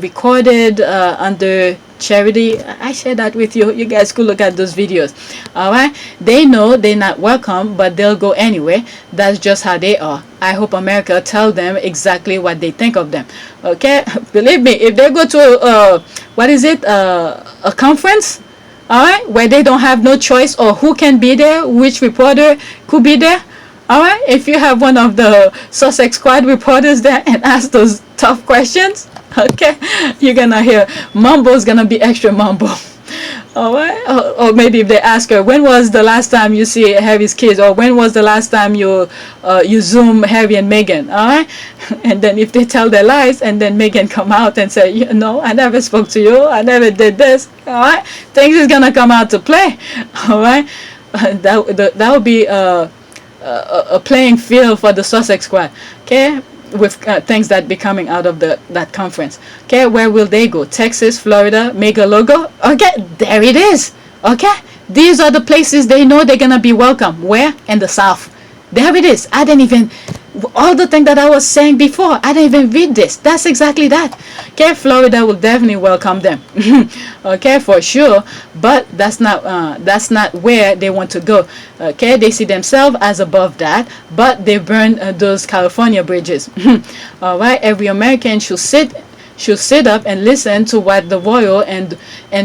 recorded under charity. I share that with you. You guys could look at those videos. All right, they know they're not welcome, but they'll go anyway. That's just how they are. I hope America tell them exactly what they think of them. Okay, believe me, if they go to a conference, all right, where they don't have no choice or who can be there, which reporter could be there. All right, if you have one of the Sussex squad reporters there and ask those tough questions, okay, you're gonna hear mumbo's gonna be extra mumbo. All right, or maybe if they ask her, when was the last time you see Harry's kids, or when was the last time you Zoom Harry and Meghan? All right, and then if they tell their lies, and then Meghan come out and say, you know, I never spoke to you, I never did this. All right, things is gonna come out to play. All right, that would be a playing field for the Sussex squad. Okay, with things that be coming out of that conference. Okay, where will they go? Texas, Florida, mega logo. Okay, there it is. Okay, these are the places they know they're gonna be welcome. Where? In the South. There it is. I didn't even, all the thing that I was saying before, I didn't even read this. That's exactly that. Okay, Florida will definitely welcome them. Okay, for sure. But that's not where they want to go. Okay, they see themselves as above that, but they burn those California bridges. All right, every American should should sit up and listen to what the royal and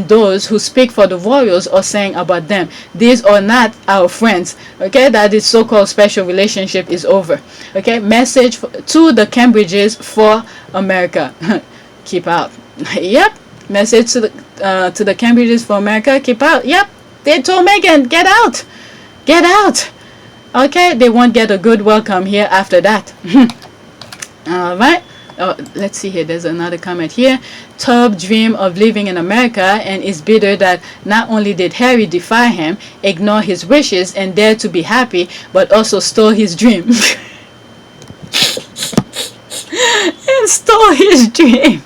those who speak for the royals are saying about them. These are not our friends. Okay, that this so-called special relationship is over. Okay, message to the Cambridges for America. Keep out. Yep. Message to the Cambridges for America. Keep out. Yep. They told Meghan, get out. Get out. Okay, they won't get a good welcome here after that. All right. Oh, let's see here. There's another comment here. Tubb dream of living in America and is bitter that not only did Harry defy him, ignore his wishes, and dare to be happy, but also stole his dream. And stole his dream.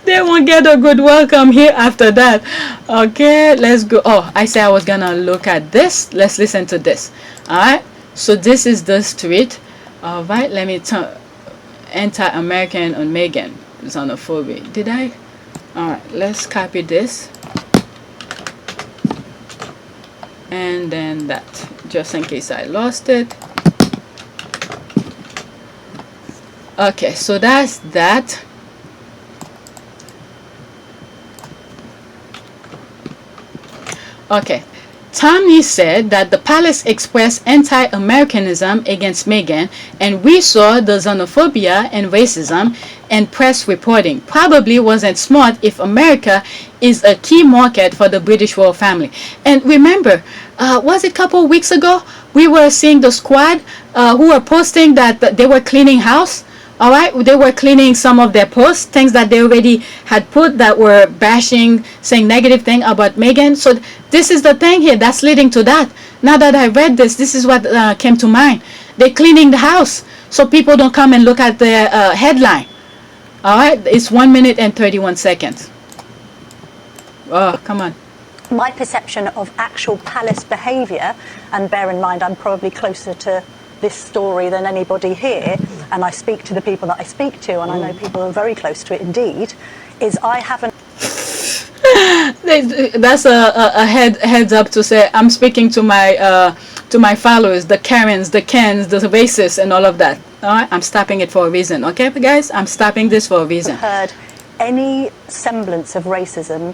They won't get a good welcome here after that. Okay, let's go. Oh, I said I was gonna look at this. Let's listen to this. All right. So this is the street. All right. Let me turn. Anti-American on Meghan. Xenophobia. Did I? All right. Let's copy this. And then that, just in case I lost it. Okay. So that's that. Okay. Tominey said that the palace expressed anti-Americanism against Meghan, and we saw the xenophobia and racism and press reporting. Probably wasn't smart if America is a key market for the British royal family. And remember, was it a couple of weeks ago, we were seeing the squad who were posting that they were cleaning house. All right, they were cleaning some of their posts, things that they already had put that were bashing, saying negative thing about Meghan. So this is the thing here that's leading to that. Now that I read this, this is what came to mind. They're cleaning the house so people don't come and look at the headline. All right, it's 1 minute and 31 seconds. Oh, come on. My perception of actual palace behaviour, and bear in mind I'm probably closer to this story than anybody here, and I speak to the people that I speak to, and I know people who are very close to it indeed, is I haven't... That's a heads up to say I'm speaking to my followers, the Karens, the Kens, the racists, and all of that. All right, I'm stopping it for a reason. Okay, guys, I'm stopping this for a reason. Heard any semblance of racism,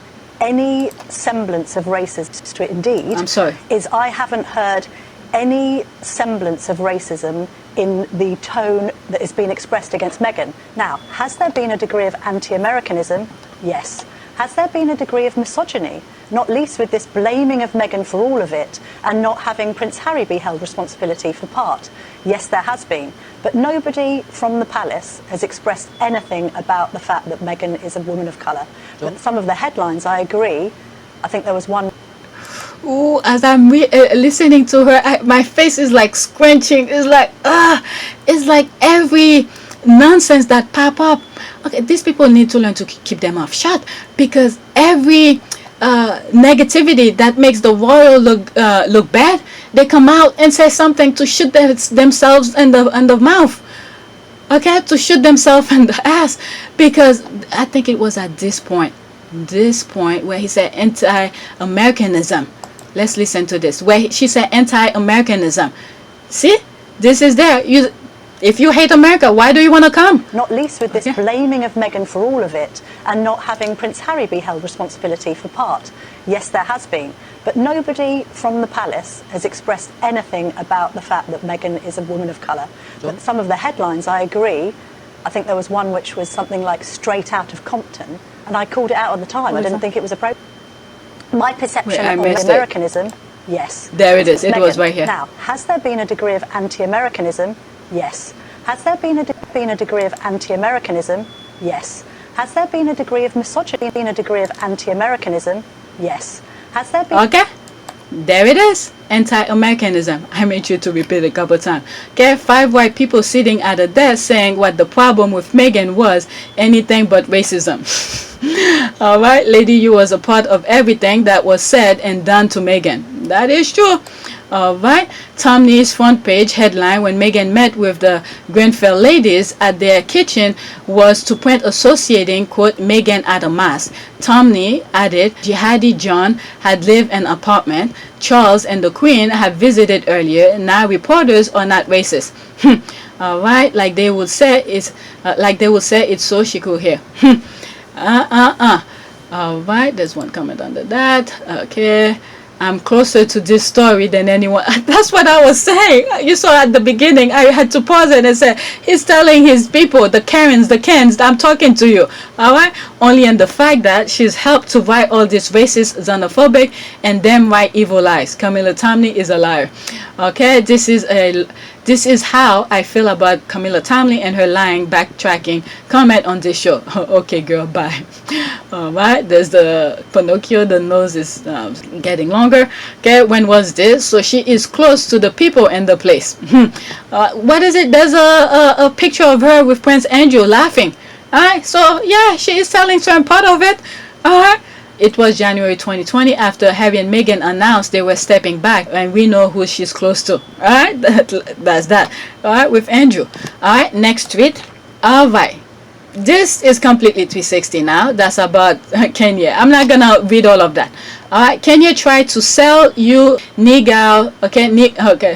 to it indeed. I'm sorry. Is I haven't heard any semblance of racism in the tone that is being expressed against Meghan. Now, has there been a degree of anti-Americanism? Yes. Has there been a degree of misogyny? Not least with this blaming of Meghan for all of it and not having Prince Harry be held responsibility for part? Yes, there has been. But nobody from the palace has expressed anything about the fact that Meghan is a woman of colour. But some of the headlines, I agree. I think there was one... Ooh, as I'm listening to her, my face is like scrunching. It's like every nonsense that pop up. Okay, these people need to learn to keep their mouth shut, because every negativity that makes the royal look bad, they come out and say something to shoot themselves in the mouth. Okay, to shoot themselves in the ass, because I think it was at this point where he said anti-Americanism. Let's listen to this, where she said anti-Americanism. See, this is there. If you hate America, why do you want to come? Not least with this blaming of Meghan for all of it and not having Prince Harry be held responsibility for part. Yes, there has been. But nobody from the palace has expressed anything about the fact that Meghan is a woman of colour. But some of the headlines, I agree. I think there was one which was something like straight out of Compton, and I called it out at the time. I didn't think it was appropriate. My perception of Americanism, yes. There it is. It was right here. Now, has there been a degree of anti-Americanism? Yes. Has there been a degree of anti-Americanism? Yes. Has there been a degree of misogyny? Been a degree of anti-Americanism? Yes. Has there been... Okay. There it is. Anti-Americanism. I made sure to repeat it a couple times. Okay, 5 white people sitting at a desk saying what the problem with Meghan was anything but racism. Alright, lady, you was a part of everything that was said and done to Meghan. That is true. All right. Tominey's front page headline when Meghan met with the Grenfell ladies at their kitchen was to print associating, quote, Meghan at a mass. Tominey added, Jihadi John had lived in an apartment. Charles and the Queen had visited earlier. Now reporters are not racist. All right. Like they would say, it's so she could hear. All right. There's one comment under that. Okay. I'm closer to this story than anyone. That's what I was saying. You saw at the beginning, I had to pause it and say, he's telling his people, the Karens, the Kens, I'm talking to you. All right? Only in the fact that she's helped to write all this racist, xenophobic, and damn right evil lies. Camilla Tominey is a liar. Okay? This is how I feel about Camilla Tominey and her lying, backtracking comment on this show. Okay, girl, bye. All right, there's the Pinocchio. The nose is getting longer. Okay, when was this? So she is close to the people in the place. What is it? There's a picture of her with Prince Andrew laughing. All right, so yeah, she is telling certain part of it. All right. It was January 2020 after Harry and Meghan announced they were stepping back, and we know who she's close to. All right, that's that. All right, with Andrew. All right, next tweet. All right, this is completely 360 now. That's about Kanye. I'm not gonna read all of that. All right, Kanye tried to sell you kneegrows. Okay.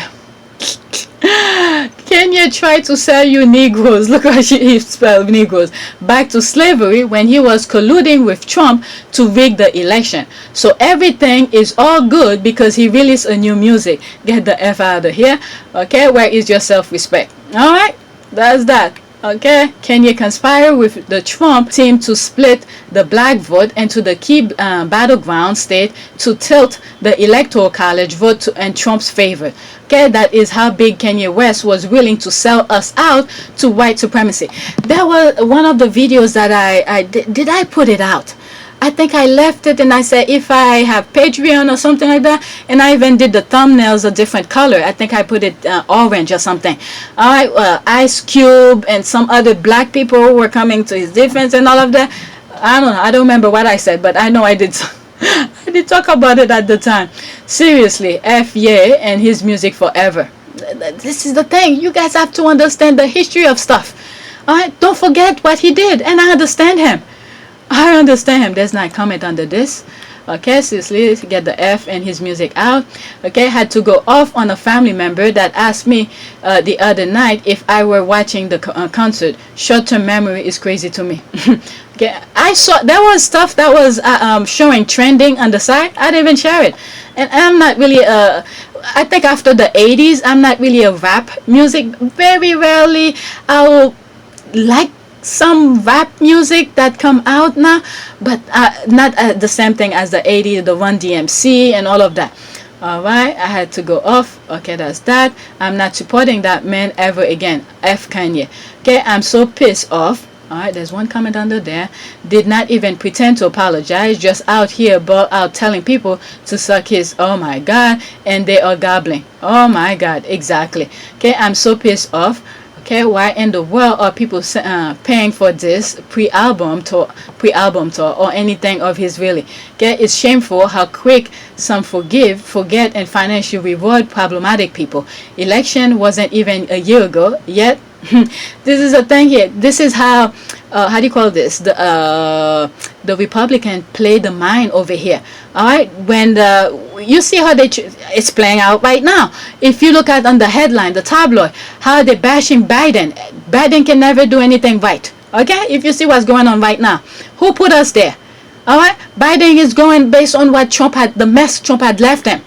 Kenya tried to sell you Negroes. Look how he spelled Negroes. Back to slavery when he was colluding with Trump to rig the election. So everything is all good because he released a new music. Get the F out of here. Okay, where is your self-respect? Alright, that's that. Okay, Kenya conspired with the Trump team to split the black vote into the key battleground state to tilt the electoral college vote in Trump's favor. Okay, that is how big Kanye West was willing to sell us out to white supremacy. That was one of the videos that I did I put it out? I think I left it and I said if I have Patreon or something like that, and I even did the thumbnails a different color. I think I put it orange or something. Alright, Ice Cube and some other black people were coming to his defense and all of that. I don't know, I don't remember what I said, but I know I did I did talk about it at the time. Seriously, F Ye and his music forever. This is the thing, you guys have to understand the history of stuff. Alright, don't forget what he did, and I understand him. I understand him. There's not a comment under this. Okay, seriously, get the F and his music out. Okay, had to go off on a family member that asked me the other night if I were watching the concert. Short-term memory is crazy to me. Okay, I saw there was stuff that was showing trending on the side. I didn't even share it, and I'm not really I think after the 80s, I'm not really a rap music. Very rarely I'll like some rap music that come out now, but not the same thing as the 80s, the Run DMC and all of that. Alright, I had to go off. Okay, that's that. I'm not supporting that man ever again. F Kanye. Okay, I'm so pissed off. Alright, there's one comment under there. Did not even pretend to apologize, just out here out telling people to suck his, oh my god, and they are gobbling. Oh my god, exactly. Okay, I'm so pissed off. Okay, why in the world are people paying for this pre-album tour or anything of his really? Okay, it's shameful how quick some forget, and financially reward problematic people. Election wasn't even a year ago yet. This is a thing here. This is how do you call this? The Republican play the mind over here. All right, when you see how it's playing out right now. If you look at on the headline, the tabloid, how they're bashing Biden. Biden can never do anything right. Okay, if you see what's going on right now, who put us there? All right, Biden is going based on what the mess Trump had left him.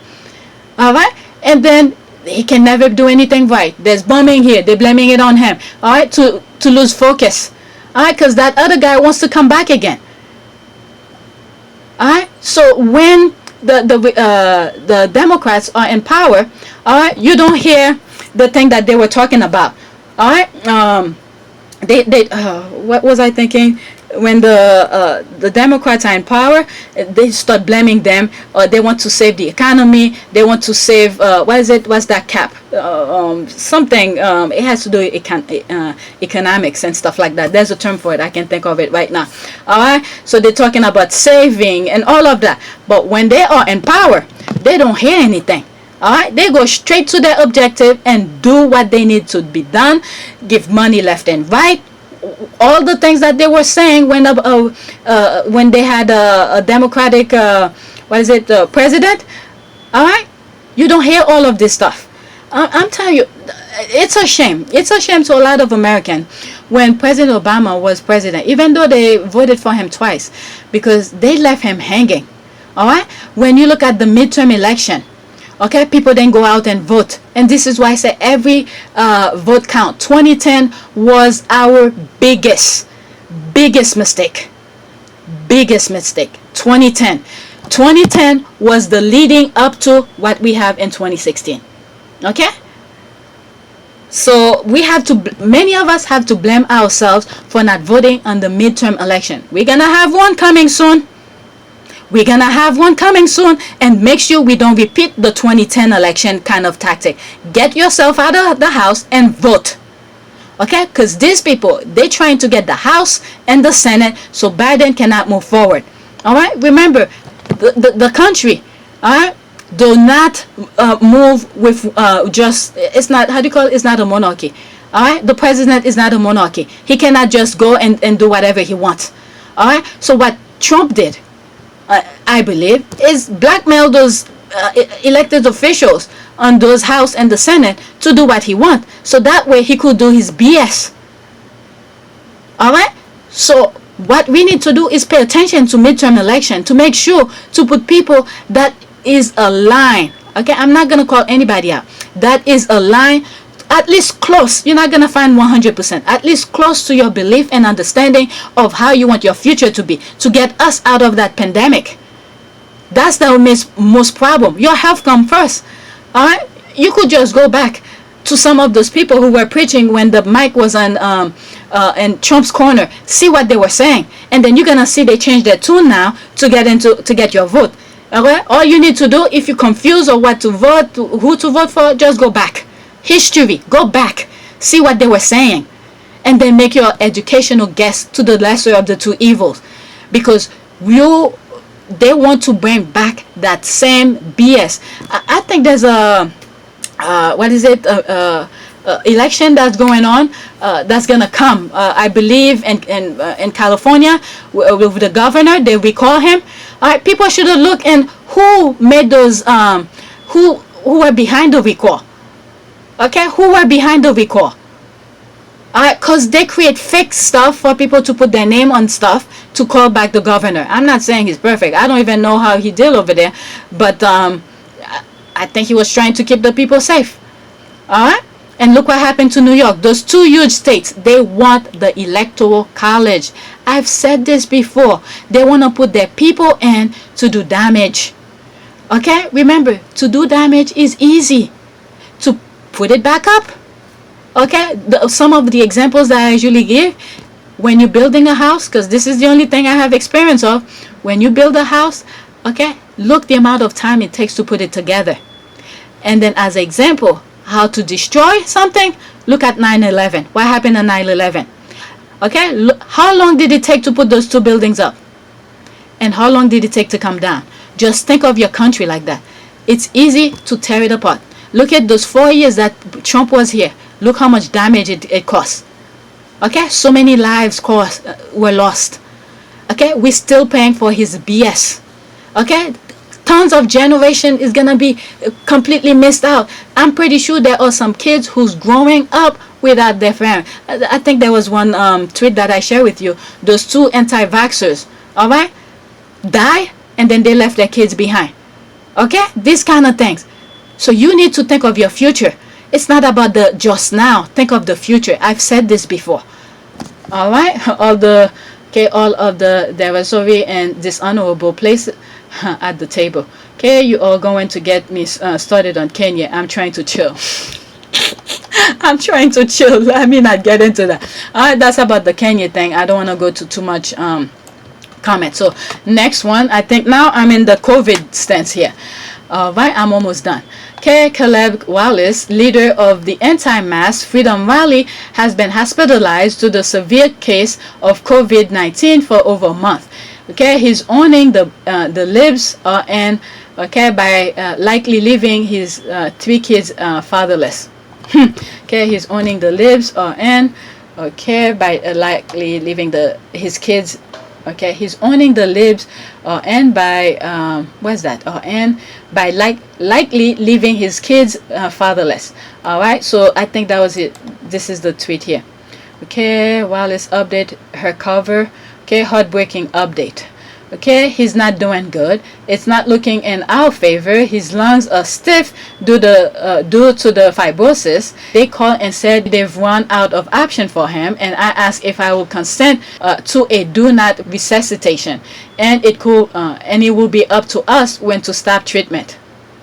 All right, and then he can never do anything right. There's bombing here. They're blaming it on him. All right, to lose focus. All right, because that other guy wants to come back again. All right, so when the Democrats are in power, all right, you don't hear the thing that they were talking about. All right, what was I thinking? When the Democrats are in power, they start blaming them. They want to save the economy. They want to save what's that cap? Something. It has to do with economics and stuff like that. There's a term for it. I can think of it right now. All right. So they're talking about saving and all of that. But when they are in power, they don't hear anything. All right, they go straight to their objective and do what they need to be done, give money left and right. All the things that they were saying when they had a Democratic president. All right, you don't hear all of this stuff. I'm telling you, it's a shame. It's a shame to a lot of Americans when President Obama was president, even though they voted for him twice, because they left him hanging. All right, when you look at the midterm election, okay, people then go out and vote. And this is why I say every vote count. 2010 was our biggest mistake. Biggest mistake. 2010. 2010 was the leading up to what we have in 2016. Okay? So many of us have to blame ourselves for not voting on the midterm election. We're going to have one coming soon. We're going to have one coming soon, and make sure we don't repeat the 2010 election kind of tactic. Get yourself out of the house and vote. Okay? Because these people, they're trying to get the House and the Senate so Biden cannot move forward. All right? Remember, the country, all right, do not move with it's not, how do you call it? It's not a monarchy. All right? The president is not a monarchy. He cannot just go and do whatever he wants. All right? So what Trump did, I believe, is blackmail those elected officials on those House and the Senate to do what he wants. So that way he could do his BS. All right? So what we need to do is pay attention to midterm election to make sure to put people that is aligned. Okay? I'm not going to call anybody out. That is aligned, at least close. You're not going to find 100%. At least close to your belief and understanding of how you want your future to be, to get us out of that pandemic. That's the most problem. Your health comes first. All right? You could just go back to some of those people who were preaching when the mic was on in Trump's corner. See what they were saying, and then you're gonna see they changed their tune now to get your vote. Okay? All you need to do, if you're confused or what to vote, who to vote for, just go back. History, go back, see what they were saying, and then make your educational guess to the lesser of the two evils, because they want to bring back that same BS. I think there's a election that's going on that's gonna come. I believe in California with the governor, they recall him. All right, people should have looked and who made those who were behind the recall. Okay, who were behind the recall? Because they create fake stuff for people to put their name on stuff to call back the governor. I'm not saying he's perfect. I don't even know how he did over there. But I think he was trying to keep the people safe. Alright? And look what happened to New York. Those two huge states, they want the electoral college. I've said this before. They want to put their people in to do damage. Okay? Remember, to do damage is easy. To put it back up. Okay, some of the examples that I usually give, when you're building a house, because this is the only thing I have experience of, when you build a house, okay, look the amount of time it takes to put it together. And then as an example, how to destroy something, look at 9/11. What happened on 9/11? Okay, look, how long did it take to put those two buildings up? And how long did it take to come down? Just think of your country like that. It's easy to tear it apart. Look at those 4 years that Trump was here. Look how much damage it cost. Okay, so many lives were lost. Okay, we're still paying for his BS. Okay, tons of generation is gonna be completely missed out. I'm pretty sure there are some kids who's growing up without their parents. I think there was one tweet that I shared with you. Those two anti-vaxxers, all right, die and then they left their kids behind. Okay, these kind of things. So you need to think of your future. It's not about the just now. Think of the future. I've said this before. All right, all of the derisory and dishonorable places at the table. Okay, you are going to get me started on Kanye. I'm trying to chill. I'm trying to chill. Let me not get into that. All right, that's about the Kanye thing. I don't want to go to too much comment. So next one, I think now I'm in the COVID stance here. All right, I'm almost done. Okay, Caleb Wallace, leader of the anti-mask Freedom Rally, has been hospitalized to the severe case of COVID-19 for over a month. Okay, he's owning the libs and okay, by likely leaving his 3 kids fatherless. Okay, he's owning the libs or n, okay, by likely leaving his kids. Okay, he's owning the libs or n by what's that, or n by likely leaving his kids fatherless. All right, so I think that was it. This is the tweet here. Okay, Wallace update her cover. Okay, heartbreaking update. Okay, he's not doing good. It's not looking in our favor. His lungs are stiff due to the fibrosis. They called and said they've run out of option for him, and I asked if I will consent to a do not resuscitation, and it will be up to us when to stop treatment.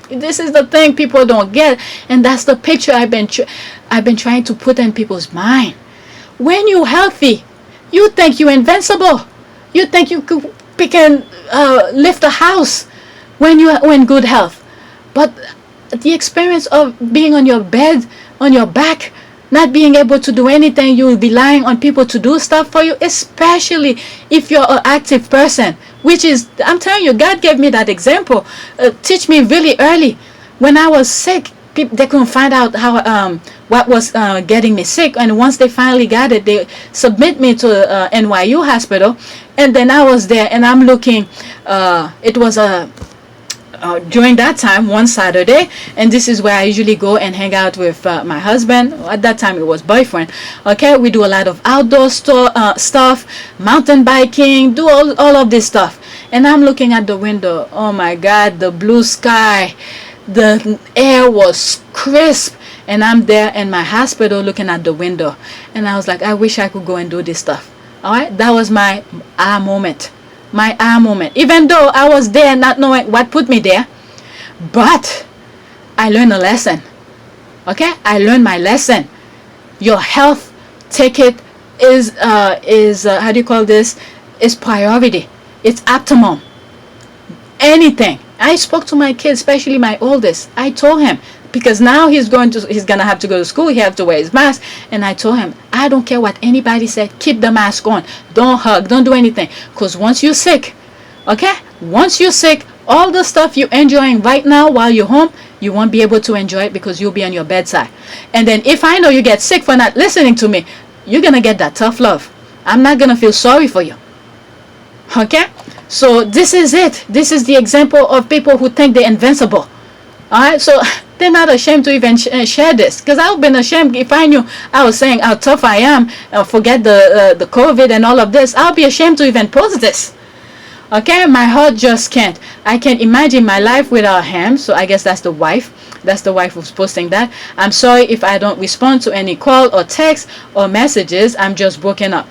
This is the thing people don't get, and that's the picture I've been trying to put in people's mind. When you're healthy, you think you're invincible. You think you could pick and lift a house when you're in good health. But the experience of being on your bed, on your back, not being able to do anything, you'll be relying on people to do stuff for you, especially if you're an active person, which is, I'm telling you, God gave me that example. Teach me really early. When I was sick, they couldn't find out how what was getting me sick, and once they finally got it, they submit me to NYU hospital, and then I was there, and I'm looking. It was during that time, one Saturday, and this is where I usually go and hang out with my husband. At that time, it was boyfriend. Okay, we do a lot of outdoor stuff, mountain biking, do all of this stuff, and I'm looking at the window. Oh my God, the blue sky. The air was crisp, and I'm there in my hospital looking at the window, and I was like, I wish I could go and do this stuff. All right, that was my aha moment. My aha moment. Even though I was there not knowing what put me there, but I learned a lesson. Okay, I learned my lesson. Your health ticket is how do you call this? Is priority. It's optimum. Anything. I spoke to my kids, especially my oldest. I told him, because now he's gonna have to go to school. He has to wear his mask, and I told him, I don't care what anybody said. Keep the mask on. Don't hug. Don't do anything. Because once you're sick, okay, once you're sick, all the stuff you're enjoying right now while you're home, you won't be able to enjoy it because you'll be on your bedside. And then if I know you get sick for not listening to me, you're gonna get that tough love. I'm not gonna feel sorry for you. Okay. So this is it. This is the example of people who think they're invincible. All right, so they're not ashamed to even share this, because I've been ashamed if I knew I was saying how tough I am. Forget the COVID and all of this. I'll be ashamed to even post this. Okay, my heart just can't. I can't imagine my life without him. So I guess that's the wife. That's the wife who's posting that. I'm sorry if I don't respond to any call or text or messages. I'm just broken up.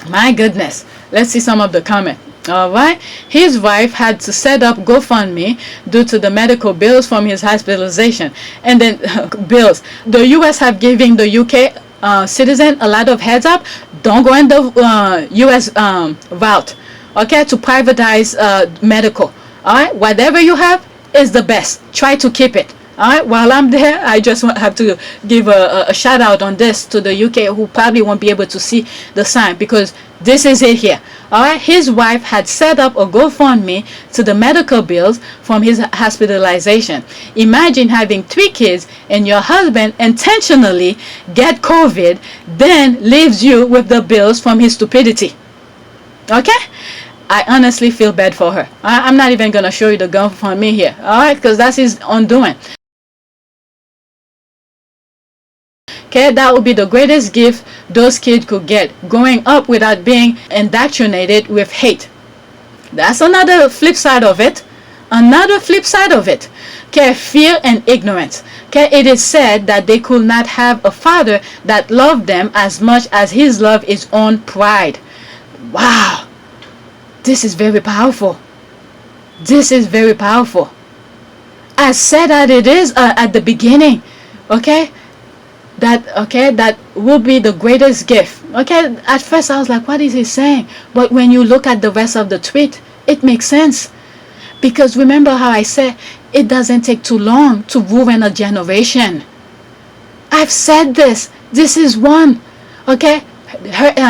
My goodness. Let's see some of the comment. All right, his wife had to set up GoFundMe due to the medical bills from his hospitalization, and then bills. The U.S. have given the UK citizen a lot of heads up. Don't go in the U.S. route, okay, to privatize medical. All right, whatever you have is the best. Try to keep it. All right, while I'm there, I just have to give a shout out on this to the UK, who probably won't be able to see the sign, because this is it here. All right, his wife had set up a GoFundMe to the medical bills from his hospitalization. Imagine having 3 kids and your husband intentionally get COVID, then leaves you with the bills from his stupidity. Okay? I honestly feel bad for her. I'm not even going to show you the GoFundMe here. All right, because that's his undoing. Okay, that would be the greatest gift those kids could get, growing up without being indoctrinated with hate. That's another flip side of it. Another flip side of it. Okay, fear and ignorance. Okay, it is said that they could not have a father that loved them as much as his love his own pride. Wow. This is very powerful. This is very powerful. As said that it is at the beginning. Okay, that will be the greatest gift. Okay, at first I was like, what is he saying? But when you look at the rest of the tweet, it makes sense. Because remember how I said it doesn't take too long to ruin a generation. I've said this. This is one. Okay,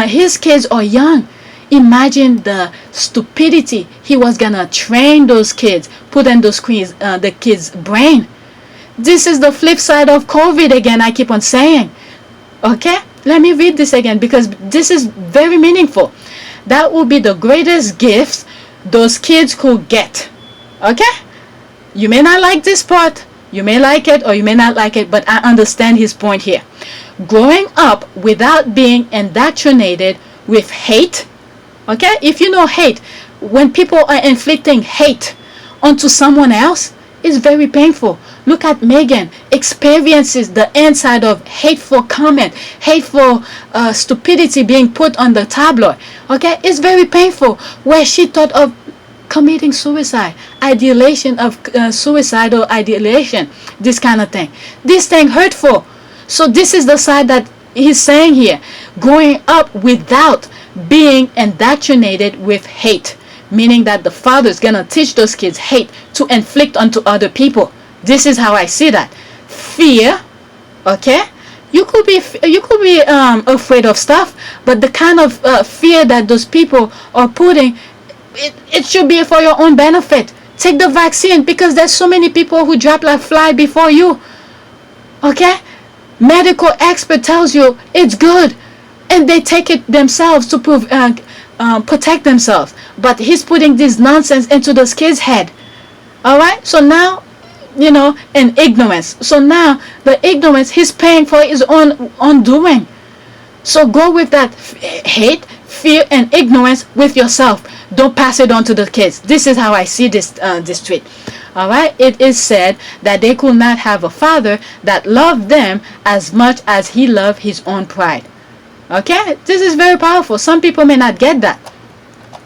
his kids are young. Imagine the stupidity he was gonna train those kids, put in those the kids' brain. This is the flip side of COVID again, I keep on saying. Okay? Let me read this again because this is very meaningful. That will be the greatest gift those kids could get. Okay? You may not like this part. You may like it or you may not like it, but I understand his point here. Growing up without being indoctrinated with hate. Okay? If you know hate, when people are inflicting hate onto someone else, it's very painful. Look at Meghan, experiences the inside of hateful comment, hateful stupidity being put on the tabloid. Okay? It's very painful, where she thought of committing suicide, ideation of suicidal ideation, this kind of thing. This thing hurtful. So this is the side that he's saying here. Growing up without being indoctrinated with hate, meaning that the father is gonna teach those kids hate to inflict onto other people. This is how I see that. Fear, okay? You could be afraid of stuff, but the kind of fear that those people are putting, it should be for your own benefit. Take the vaccine because there's so many people who drop like fly before you. Okay? Medical expert tells you it's good, and they take it themselves to protect themselves. But he's putting this nonsense into those kids' head. All right? So now, in ignorance. So now the ignorance he's paying for his own undoing. So go with that hate, fear, and ignorance with yourself. Don't pass it on to the kids. This is how I see this tweet. All right. It is said that they could not have a father that loved them as much as he loved his own pride. Okay. This is very powerful. Some people may not get that.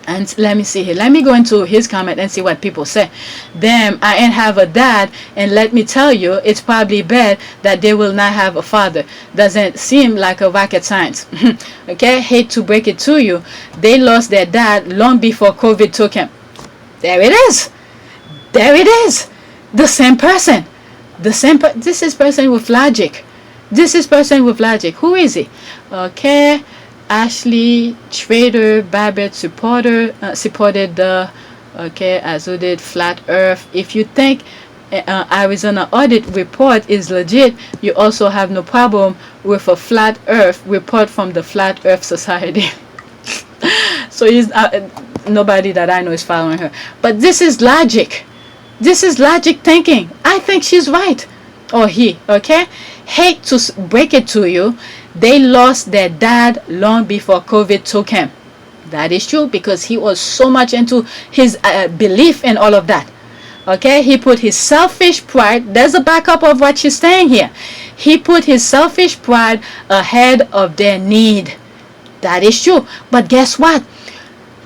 And let me see here. Let me go into his comment and see what people say. Damn, I ain't have a dad, and let me tell you, it's probably bad that they will not have a father. Doesn't seem like a rocket science. Okay, hate to break it to you. They lost their dad long before COVID took him. There it is. There it is. The same person. This is person with logic. This is person with logic. Who is he? Okay. Ashley Trader Babbitt supported the as who did flat earth. If you think Arizona audit report is legit, you also have no problem with a flat earth report from the Flat Earth Society. So he's nobody that I know is following her, but this is logic. This is logic thinking. I think she's right, or he. Okay, hate to break it to you, they lost their dad long before COVID took him. That is true, because he was so much into his belief in all of that. Okay, he put his selfish pride. There's a backup of what she's saying here. He put his selfish pride ahead of their need. That is true. But guess what?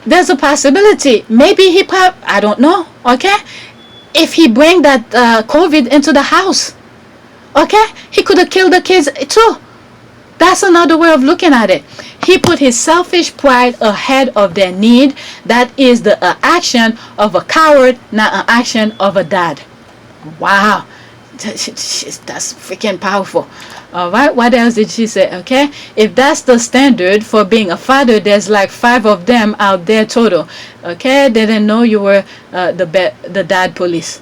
There's a possibility. Maybe I don't know. Okay, if he bring that COVID into the house, okay, he could have killed the kids too. That's another way of looking at it. He put his selfish pride ahead of their need. That is the action of a coward, not an action of a dad. Wow. That's freaking powerful. All right. What else did she say? Okay. If that's the standard for being a father, there's like 5 of them out there total. Okay. They didn't know you were the dad police.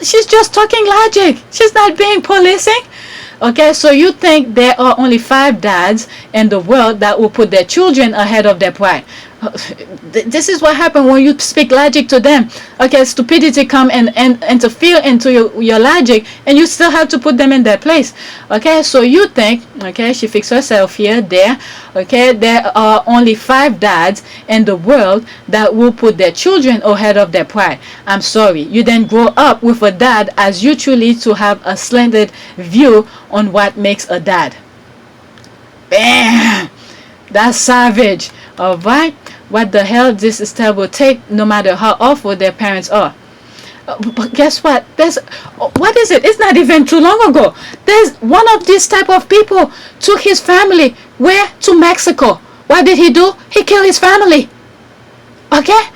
She's just talking logic. She's not being policing. Okay, so you think there are only 5 dads in the world that will put their children ahead of their pride. This is what happens when you speak logic to them. Okay, stupidity come and interfere into your logic, and you still have to put them in their place. Okay, so you think, okay, she fixed herself here, there. Okay, there are only 5 dads in the world that will put their children ahead of their pride. I'm sorry, you didn't grow up with a dad as you truly to have a slanted view on what makes a dad. Bam! That's savage. Alright? What the hell this step will take, no matter how awful their parents are. But guess what? What is it? It's not even too long ago. There's one of these type of people took his family where? To Mexico. What did he do? He killed his family. Okay?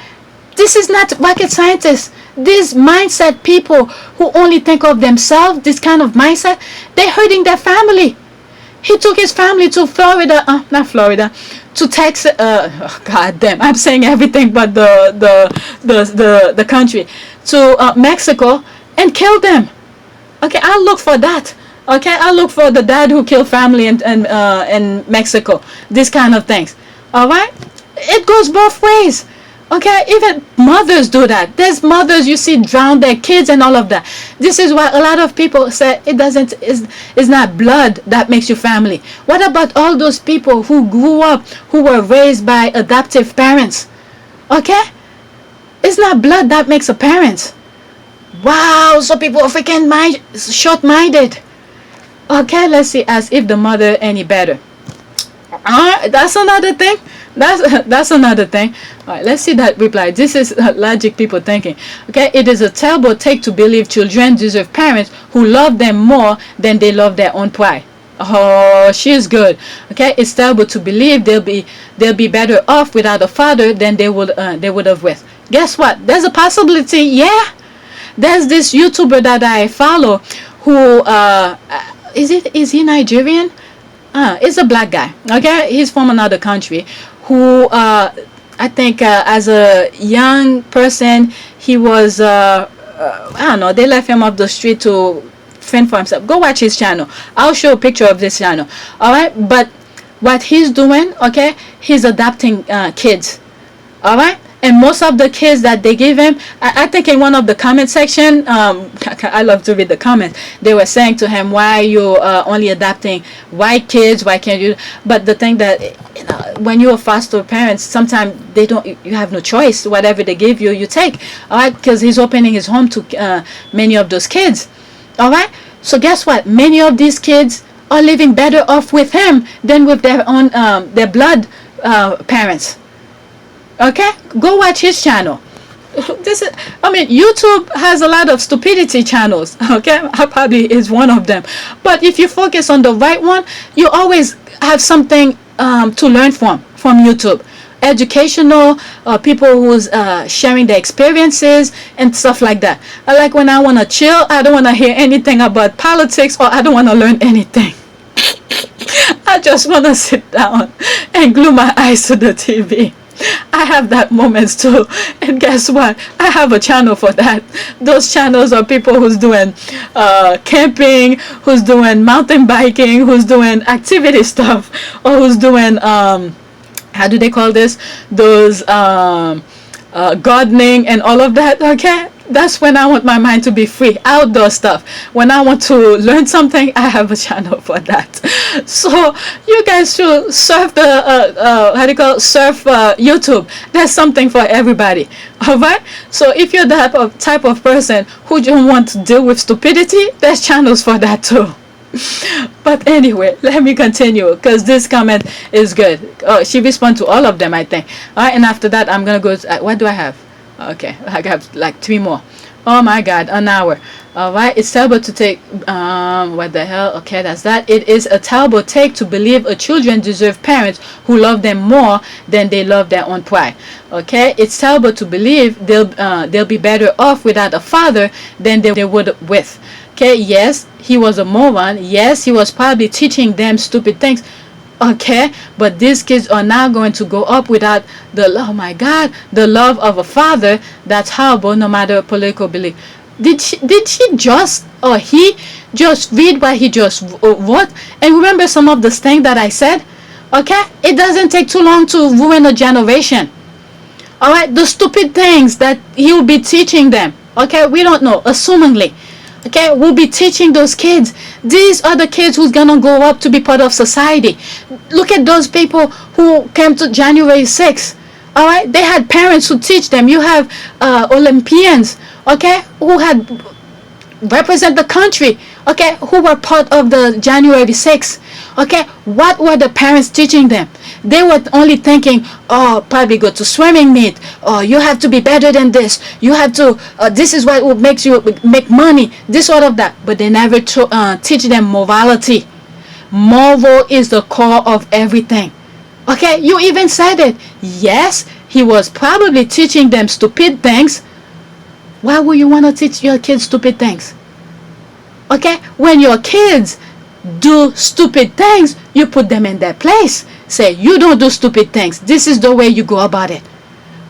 This is not rocket scientists. These mindset people who only think of themselves, this kind of mindset, they're hurting their family. He took his family to to Texas. God damn, I'm saying everything but the country, to Mexico and kill them. Okay, I'll look for that. Okay, I'll look for the dad who killed family in Mexico. These kind of things. All right, it goes both ways. Okay, even mothers do that. There's mothers you see drown their kids and all of that. This is why a lot of people say it's not blood that makes you family. What about all those people who grew up, who were raised by adoptive parents? Okay, it's not blood that makes a parent. Wow, so people are freaking short-minded. Okay, let's see, as if the mother any better. That's another thing. That's another thing. All right, let's see that reply. This is logic people thinking. Okay, it is a terrible take to believe children deserve parents who love them more than they love their own pride. Oh, she's good. Okay, it's terrible to believe they'll be better off without a father than they would have with. Guess what? There's a possibility. Yeah, there's this YouTuber that I follow who is he Nigerian? He's a black guy. Okay, he's from another country. Who I think as a young person he was I don't know, they left him off the street to fend for himself. Go watch his channel. I'll show a picture of this channel. All right, but what he's doing, okay, he's adopting kids. All right, and most of the kids that they give him, I think in one of the comment section, I love to read the comments, they were saying to him, why you only adopting white kids, why can't you? But the thing that, you know, when you're foster parents, sometimes you have no choice. Whatever they give you, you take. All right, because he's opening his home to many of those kids. All right, so guess what? Many of these kids are living better off with him than with their own their blood parents. Okay, go watch his channel. YouTube has a lot of stupidity channels. Okay, I probably is one of them. But if you focus on the right one, you always have something to learn from YouTube. Educational, people who's sharing their experiences and stuff like that. I like when I want to chill, I don't want to hear anything about politics, or I don't want to learn anything. I just want to sit down and glue my eyes to the TV. I have that moments too, and guess what? I have a channel for that. Those channels are people who's doing camping, who's doing mountain biking, who's doing activity stuff, or who's doing how do they call this? Those gardening and all of that. Okay, that's when I want my mind to be free. Outdoor stuff. When I want to learn something, I have a channel for that. So you guys should surf the surf YouTube. There's something for everybody. All right. So if you're that type of person who don't want to deal with stupidity, there's channels for that too. But anyway, let me continue because this comment is good. Oh, she responded to all of them, I think. All right, and after that, I'm gonna go. What do I have? Okay, I got like 3 more. Oh my God, an hour. All right, it's terrible to take. What the hell? Okay, that's that. It is a terrible take to believe children deserve parents who love them more than they love their own pride. Okay, it's terrible to believe they'll be better off without a father than they would with. Okay, yes, he was a moron. Yes, he was probably teaching them stupid things. Okay, but these kids are now going to grow up without the love of a father. That's horrible, no matter political belief. Did he just, or he just read what he just wrote? And remember some of the things that I said? Okay, it doesn't take too long to ruin a generation. All right, the stupid things that he will be teaching them. Okay, we don't know, assumingly. Okay, we'll be teaching those kids. These are the kids who's gonna grow up to be part of society. Look at those people who came to January 6th. All right, they had parents who teach them. You have Olympians, okay, who had represent the country, okay, who were part of the January 6th. Okay, what were the parents teaching them? They were only thinking, oh, probably go to swimming meet. Oh, you have to be better than this. You have to, this is what will make you make money. This sort of that. But they never teach them morality. Moral is the core of everything. Okay, you even said it. Yes, he was probably teaching them stupid things. Why would you want to teach your kids stupid things? Okay, when your kids do stupid things, you put them in their place. say, you don't do stupid things. This is the way you go about it.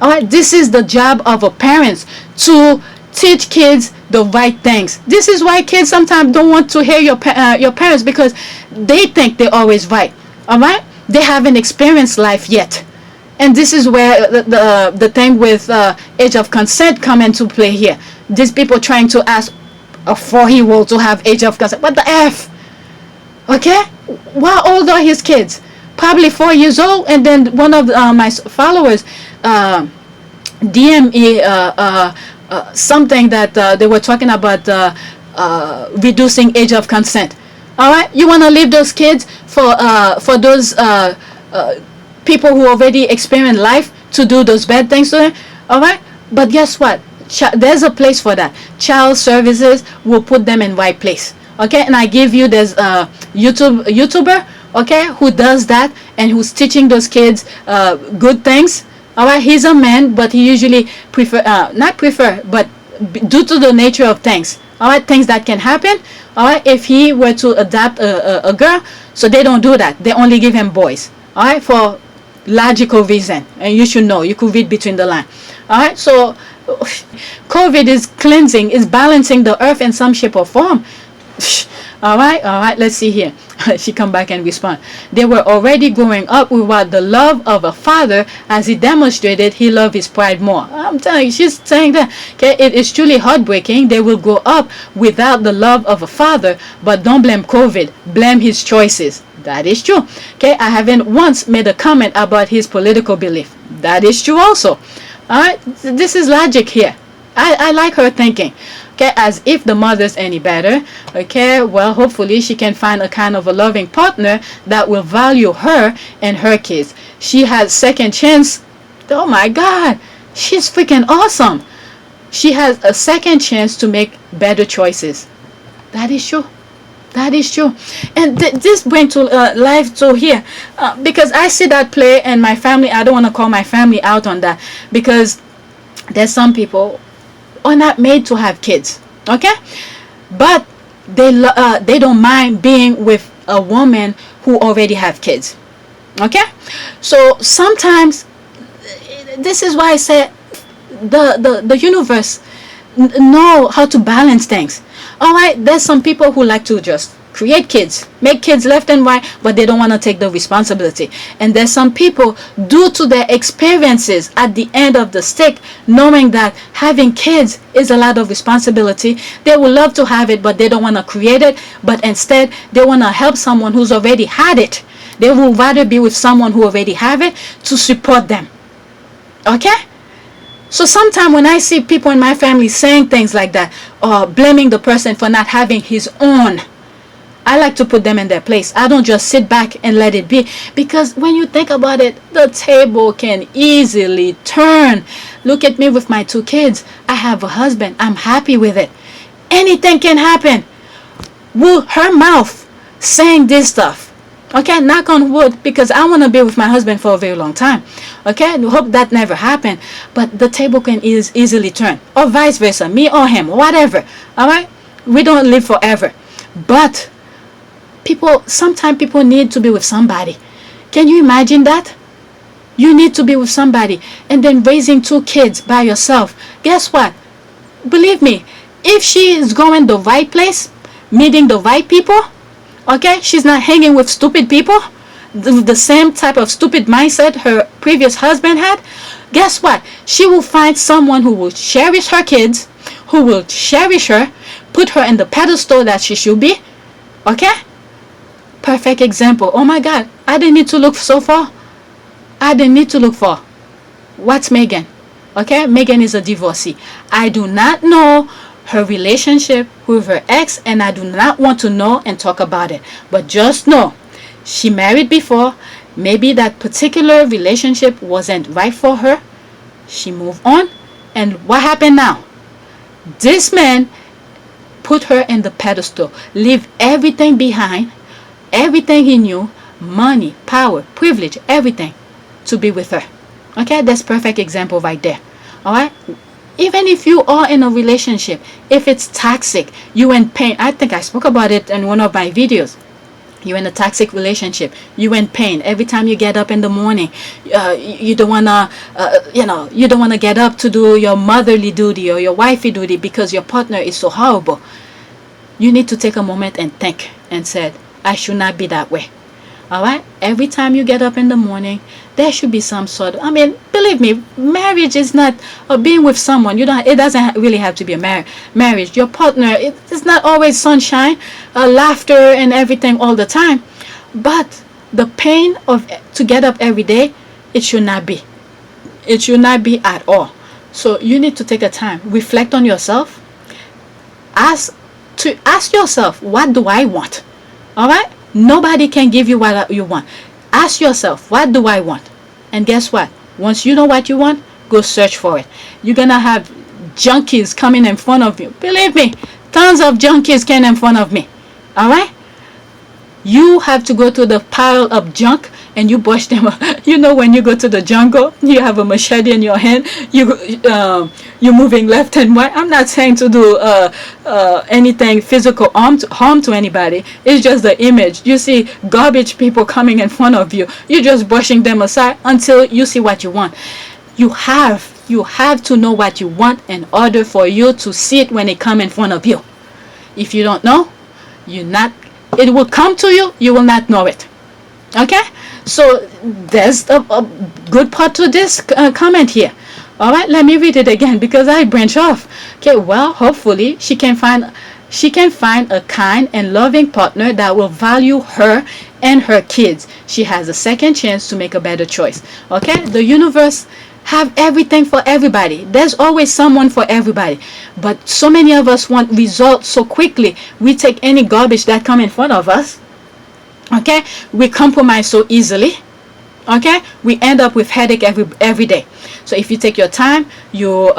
All right, this is the job of a parent, to teach kids the right things. This is why kids sometimes don't want to hear your parents, because they think they're always right. All right, they haven't experienced life yet, and this is where the thing with age of consent come into play here. These people trying to ask a 4-year-old to have age of consent. What the F? Okay, how old are his kids? Probably 4 years old. And then one of my followers DM me something that they were talking about reducing age of consent. All right, you want to leave those kids for those people who already experienced life to do those bad things to them? All right, but guess what? There's a place for that. Child services will put them in right place. Okay, and I give you this YouTuber, okay, who does that and who's teaching those kids good things. All right, he's a man, but he usually but due to the nature of things, all right, things that can happen, all right, if he were to adopt a girl, so they don't do that. They only give him boys, all right, for logical reason. And you should know, you could read between the lines. All right, so COVID is cleansing, is balancing the earth in some shape or form. All right, let's see here. She come back and respond. They were already growing up without the love of a father, as he demonstrated he loved his pride more. I'm telling you, she's saying that. Okay, it is truly heartbreaking. They will grow up without the love of a father, but don't blame COVID, blame his choices. That is true. Okay, I haven't once made a comment about his political belief. That is true also. All right, this is logic here. I like her thinking. Okay, as if the mother's any better. Okay, well, hopefully she can find a kind of a loving partner that will value her and her kids. She has second chance. Oh my God, she's freaking awesome. She has a second chance to make better choices. That is true. That is true. And this brings to life to here, because I see that play, and my family, I don't want to call my family out on that, because there's some people are not made to have kids, okay, but they don't mind being with a woman who already have kids, okay. So sometimes, this is why I say the universe know how to balance things. All right, there's some people who like to just create kids, make kids left and right, but they don't want to take the responsibility. And there's some people, due to their experiences at the end of the stick, knowing that having kids is a lot of responsibility, they would love to have it, but they don't want to create it, but instead they want to help someone who's already had it. They would rather be with someone who already have it to support them. Okay? So sometimes when I see people in my family saying things like that, or blaming the person for not having his own, I like to put them in their place. I don't just sit back and let it be, because when you think about it, the table can easily turn. Look at me with my 2 kids. I have a husband. I'm happy with it. Anything can happen. Will her mouth saying this stuff, okay, knock on wood, because I want to be with my husband for a very long time, okay, I hope that never happened, but the table can easily turn, or vice versa, me or him, whatever. All right, we don't live forever, but sometimes people need to be with somebody. Can you imagine that? You need to be with somebody, and then raising 2 kids by yourself. Guess what? Believe me, if she is going the right place, meeting the right people, okay, she's not hanging with stupid people, the same type of stupid mindset her previous husband had, guess what? She will find someone who will cherish her kids, who will cherish her, put her in the pedestal that she should be. Okay? Perfect example. Oh my God, I didn't need to look so far. I didn't need to look far. What's Meghan? Okay, Meghan is a divorcee. I do not know her relationship with her ex, and I do not want to know and talk about it, but just know she married before. Maybe that particular relationship wasn't right for her. She moved on, and what happened now? This man put her in the pedestal, leave everything behind, everything he knew, money, power, privilege, everything, to be with her. Okay, that's perfect example right there. All right, even if you are in a relationship, if it's toxic, you in pain, I think I spoke about it in one of my videos, You're in a toxic relationship. You're in pain. Every time you get up in the morning, you don't wanna, you don't wanna get up to do your motherly duty or your wifey duty because your partner is so horrible. You need to take a moment and think and say, I should not be that way. All right. Every time you get up in the morning, there should be some sort of, believe me, marriage is not, or being with someone, it doesn't really have to be a marriage. Your partner, it's not always sunshine, laughter and everything all the time. But the pain of to get up every day, it should not be. It should not be at all. So you need to take a time, reflect on yourself, ask yourself, what do I want? All right. Nobody can give you what you want. Ask yourself, what do I want? And guess what? Once you know what you want, go search for it. You're gonna have junkies coming in front of you. Believe me, tons of junkies came in front of me. All right. You have to go to the pile of junk and you brush them up. You know, when you go to the jungle, you have a machete in your hand. You're moving left and right. I'm not saying to do anything physical harm to anybody. It's just the image. You see garbage people coming in front of you. You're just brushing them aside until you see what you want. You have to know what you want in order for you to see it when it comes in front of you. If you don't know, it will come to you. You will not know it. Okay, so there's a good part to this comment here. All right, let me read it again because I branch off. Okay, well, hopefully she can find a kind and loving partner that will value her and her kids. She has a second chance to make a better choice. Okay, the universe have everything for everybody. There's always someone for everybody. But so many of us want results so quickly. We take any garbage that come in front of us. Okay, we compromise so easily. Okay, we end up with headache every day. So if you take your time, you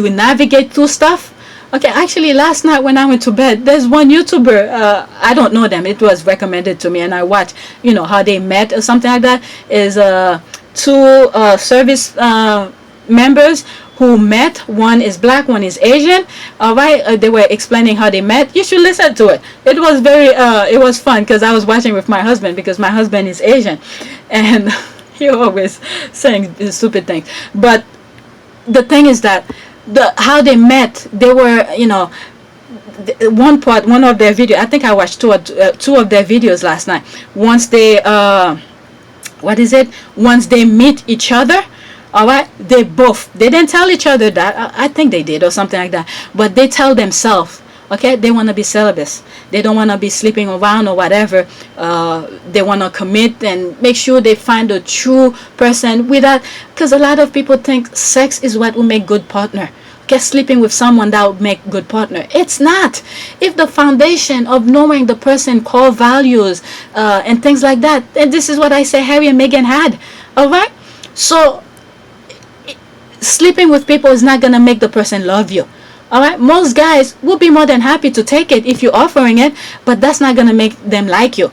navigate through stuff. Okay, actually last night when I went to bed, there's one YouTuber, I don't know them, it was recommended to me and I watched, how they met or something like that. Is two service members who met. One is black, one is Asian. All right, they were explaining how they met. You should listen to it. It was it was fun because I was watching with my husband because my husband is Asian and he always saying stupid things. But the thing is that how they met, they were, one of their videos, I think I watched two of their videos last night. Once they once they meet each other, all right, they didn't tell each other that, I think they did or something like that, but they tell themselves, okay, they want to be celibate. They don't want to be sleeping around or whatever. They want to commit and make sure they find a true person without, because a lot of people think sex is what will make good partner. Okay, sleeping with someone that will make good partner. It's not. If the foundation of knowing the person, core values and things like that, and this is what I say Harry and Meghan had. All right, so sleeping with people is not gonna make the person love you. All right, most guys will be more than happy to take it if you're offering it, but that's not gonna make them like you.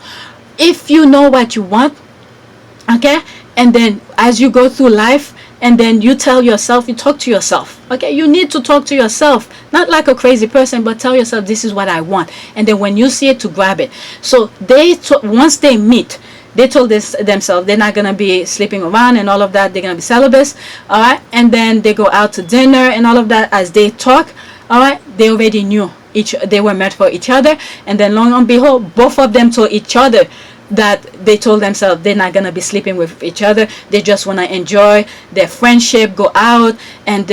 If you know what you want, okay, and then as you go through life, and then you tell yourself, you talk to yourself, okay, you need to talk to yourself, not like a crazy person, but tell yourself, this is what I want, and then when you see it, to grab it. So once they meet, they told themselves they're not gonna be sleeping around and all of that. They're gonna be celibate, all right. And then they go out to dinner and all of that. As they talk, all right, they already knew they were meant for each other. And then, long and behold, both of them told each other that they told themselves they're not gonna be sleeping with each other. They just wanna enjoy their friendship, go out, and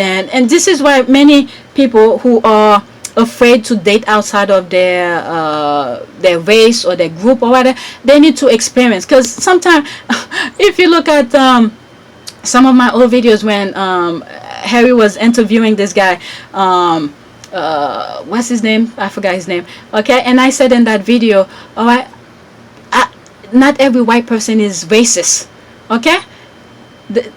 this is why many people who are afraid to date outside of their race or their group or whatever, they need to experience. Because sometimes if you look at some of my old videos when Harry was interviewing this guy, what's his name, I forgot his name, okay, and I said in that video, all right, not every white person is racist, okay.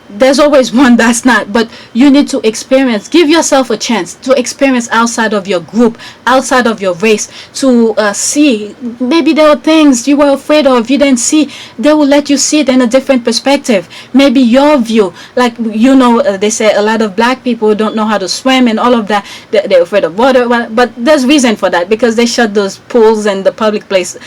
There's always one that's not, but you need to experience. Give yourself a chance to experience outside of your group, outside of your race, to see. Maybe there are things you were afraid of, you didn't see. They will let you see it in a different perspective. Maybe your view, like they say a lot of black people don't know how to swim and all of that. They're afraid of water, but there's reason for that, because they shut those pools and the public place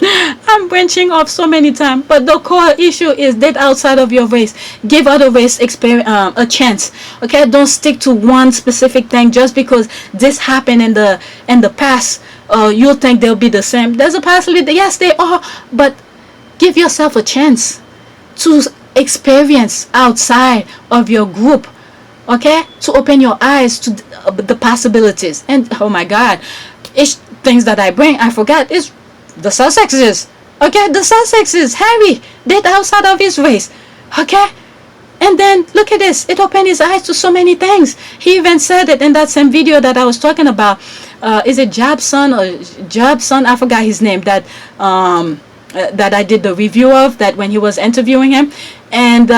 I'm branching off so many times, but the core issue is that outside of your race, give other race a chance. Okay, don't stick to one specific thing just because this happened in the past. You think they'll be the same. There's a possibility, yes, they are, but give yourself a chance to experience outside of your group. Okay, to open your eyes to the possibilities. And oh my God, it's things that I bring. I forgot. It's the Sussexes. Okay, the Sussexes. Harry did outside of his race. Okay, and then look at this. It opened his eyes to so many things. He even said it in that same video that I was talking about. Is it Jobson or Jobson? I forgot his name. That that I did the review of. That when he was interviewing him, and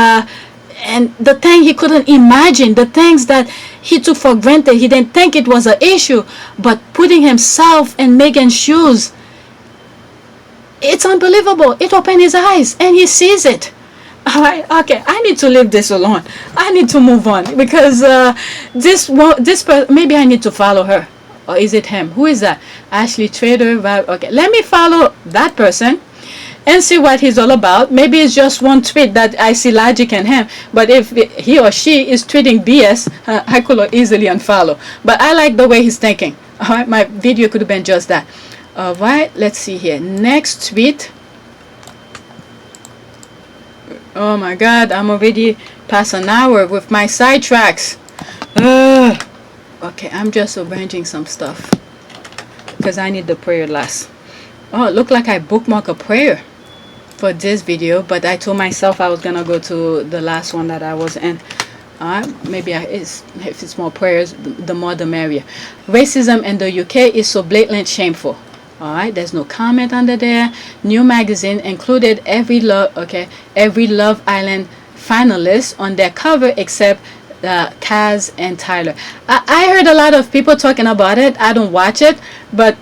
the thing he couldn't imagine, the things that he took for granted, he didn't think it was an issue, but putting himself in Meghan's shoes, it's unbelievable. It opened his eyes and he sees it. All right, okay, I need to leave this alone. I need to move on because maybe I need to follow her. Or is it him? Who is that? Ashley Trader. Okay, let me follow that person and see what he's all about. Maybe it's just one tweet that I see logic in him, but if he or she is tweeting BS, I could easily unfollow. But I like the way he's thinking. All right, my video could have been just that. All right, let's see here. Next tweet. Oh my God, I'm already past an hour with my sidetracks. Okay, I'm just arranging some stuff because I need the prayer last. Oh, it looked like I bookmarked a prayer for this video, but I told myself I was gonna go to the last one that I was in. Maybe if it's more prayers, the more the merrier. Racism in the UK is so blatant shameful. All right, there's no comment under there. New magazine included every Love Island finalist on their cover except Kaz and Tyler. I heard a lot of people talking about it. I don't watch it, but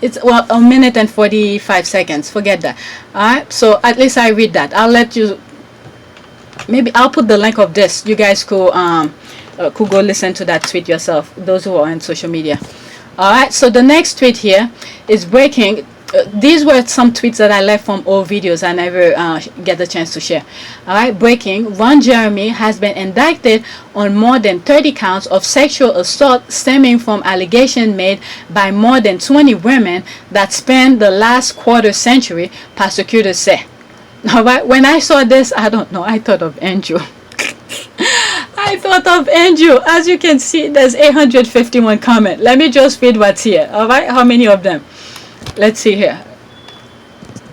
it's well 1 minute and 45 seconds. Forget that. All right, so at least I read that. I'll let you. Maybe I'll put the link of this. You guys could go listen to that tweet yourself. Those who are on social media. All right, so the next tweet here is breaking. These were some tweets that I left from old videos I never get the chance to share. All right, breaking. Ron Jeremy has been indicted on more than 30 counts of sexual assault stemming from allegations made by more than 20 women that spanned the last quarter century, prosecutors say. All right, when I saw this, I don't know, I thought of Andrew. I thought of Andrew. As you can see, there's 851 comments. Let me just read what's here. All right, how many of them? Let's see here.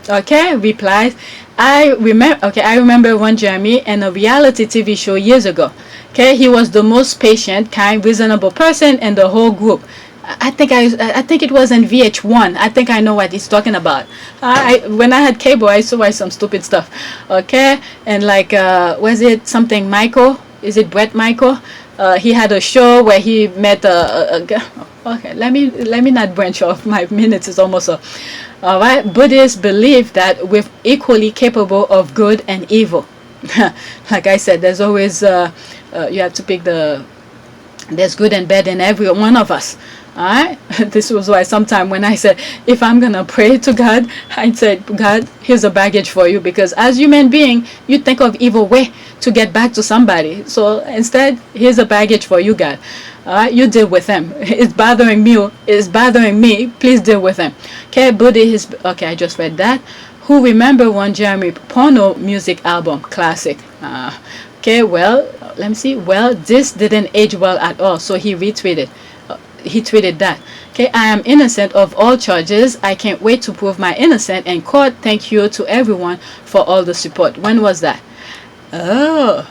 Okay, replies. I remember Ron Jeremy in a reality TV show years ago. Okay, he was the most patient, kind, reasonable person in the whole group. I think it was in VH1. I think I know what he's talking about. When I had cable, I used to watch some stupid stuff. Okay, and like was it something Michael? Is it Brett Michael? He had a show where he met a okay, let me not branch off. My minutes is almost up. All right, Buddhists believe that we're equally capable of good and evil. Like I said, there's always you have to pick there's good and bad in every one of us. All right, this was why sometimes when I said if I'm gonna pray to God, I said, God, here's a baggage for you, because as human being you think of evil way to get back to somebody. So instead, here's a baggage for you, God. All right, you deal with him. It's bothering me. It's bothering me. Please deal with him. Okay, Buddha is okay. I just read that. Who remember one Jeremy porno music album classic? Okay, well, let me see. Well, this didn't age well at all, so he retweeted. He tweeted that. Okay, I am innocent of all charges. I can't wait to prove my innocence in court. Thank you to everyone for all the support. When was that? Oh,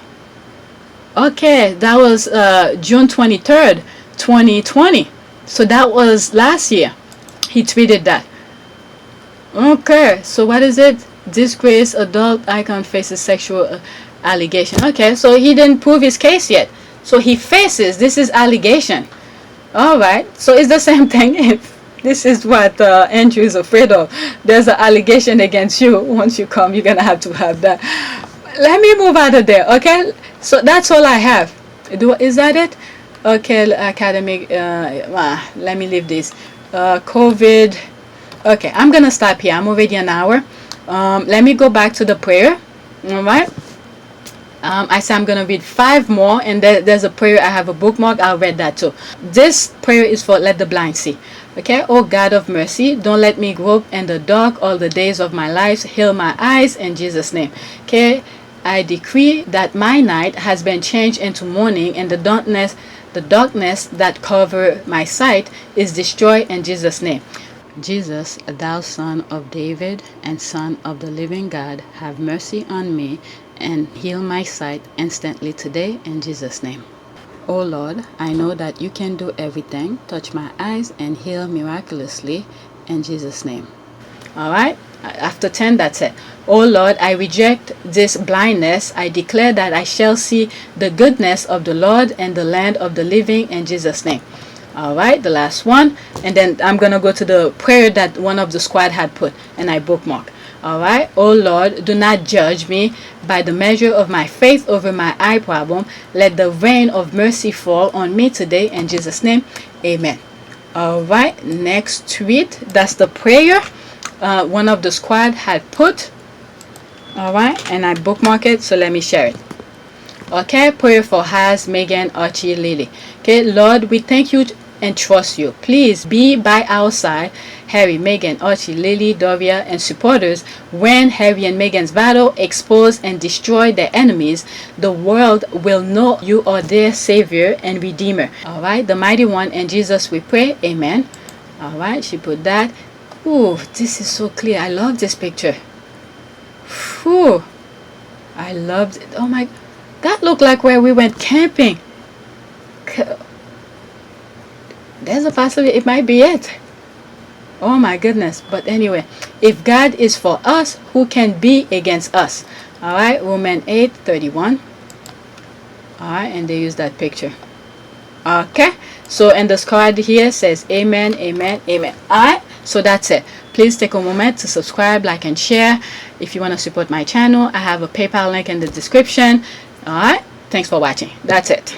okay, that was June 23rd, 2020. So that was last year. He tweeted that. Okay, so what is it? Disgrace adult icon faces sexual allegation. Okay, so he didn't prove his case yet. So he faces, this is allegation. All right, so it's the same thing. If this is what Andrew is afraid of, there's an allegation against you. Once you come, you're gonna have to have that. Let me move out of there. Okay, so that's all I have. Is that it? Okay, academic. Let me leave this. COVID Okay, I'm gonna stop here. I'm already an hour. Let me go back to the prayer. All right. I said I'm gonna read 5 more, and there's a prayer. I have a bookmark. I'll read that too. This prayer is for let the blind see. Okay. Oh God of mercy, don't let me grope in the dark all the days of my life. Heal my eyes in Jesus' name. Okay. I decree that my night has been changed into morning, and the darkness that cover my sight is destroyed in Jesus' name. Jesus, thou Son of David and Son of the living God, have mercy on me and heal my sight instantly today in Jesus' name. Oh Lord, I know that you can do everything. Touch my eyes and heal miraculously in Jesus' name. All right. After 10, that's it. Oh Lord, I reject this blindness. I declare that I shall see the goodness of the Lord and the land of the living in Jesus' name. All right, the last one. And then I'm going to go to the prayer that one of the squad had put, and I bookmark. All right. Oh Lord, do not judge me by the measure of my faith over my eye problem. Let the rain of mercy fall on me today in Jesus' name. Amen. All right, next tweet. That's the prayer one of the squad had put. All right, and I bookmark it, so let me share it. Okay, prayer for Has, Meghan, Archie, Lily. Okay, Lord, we thank you and trust you. Please be by our side, Harry, Meghan, Archie, Lily, Doria, and supporters when Harry and Meghan's battle expose and destroy their enemies. The world will know you are their savior and redeemer. All right, the mighty one, in Jesus we pray. Amen. All right, she put that. Ooh, this is so clear. I love this picture. Whew. I loved it. Oh my, that looked like where we went camping. There's a possibility it might be it. Oh my goodness. But anyway, if God is for us, who can be against us? All right, Romans 8:31. All right, and they use that picture. Okay, so and the card here says amen, amen, amen. All right, so that's it. Please take a moment to subscribe, like, and share. If you want to support my channel, I have a PayPal link in the description. All right, thanks for watching. That's it.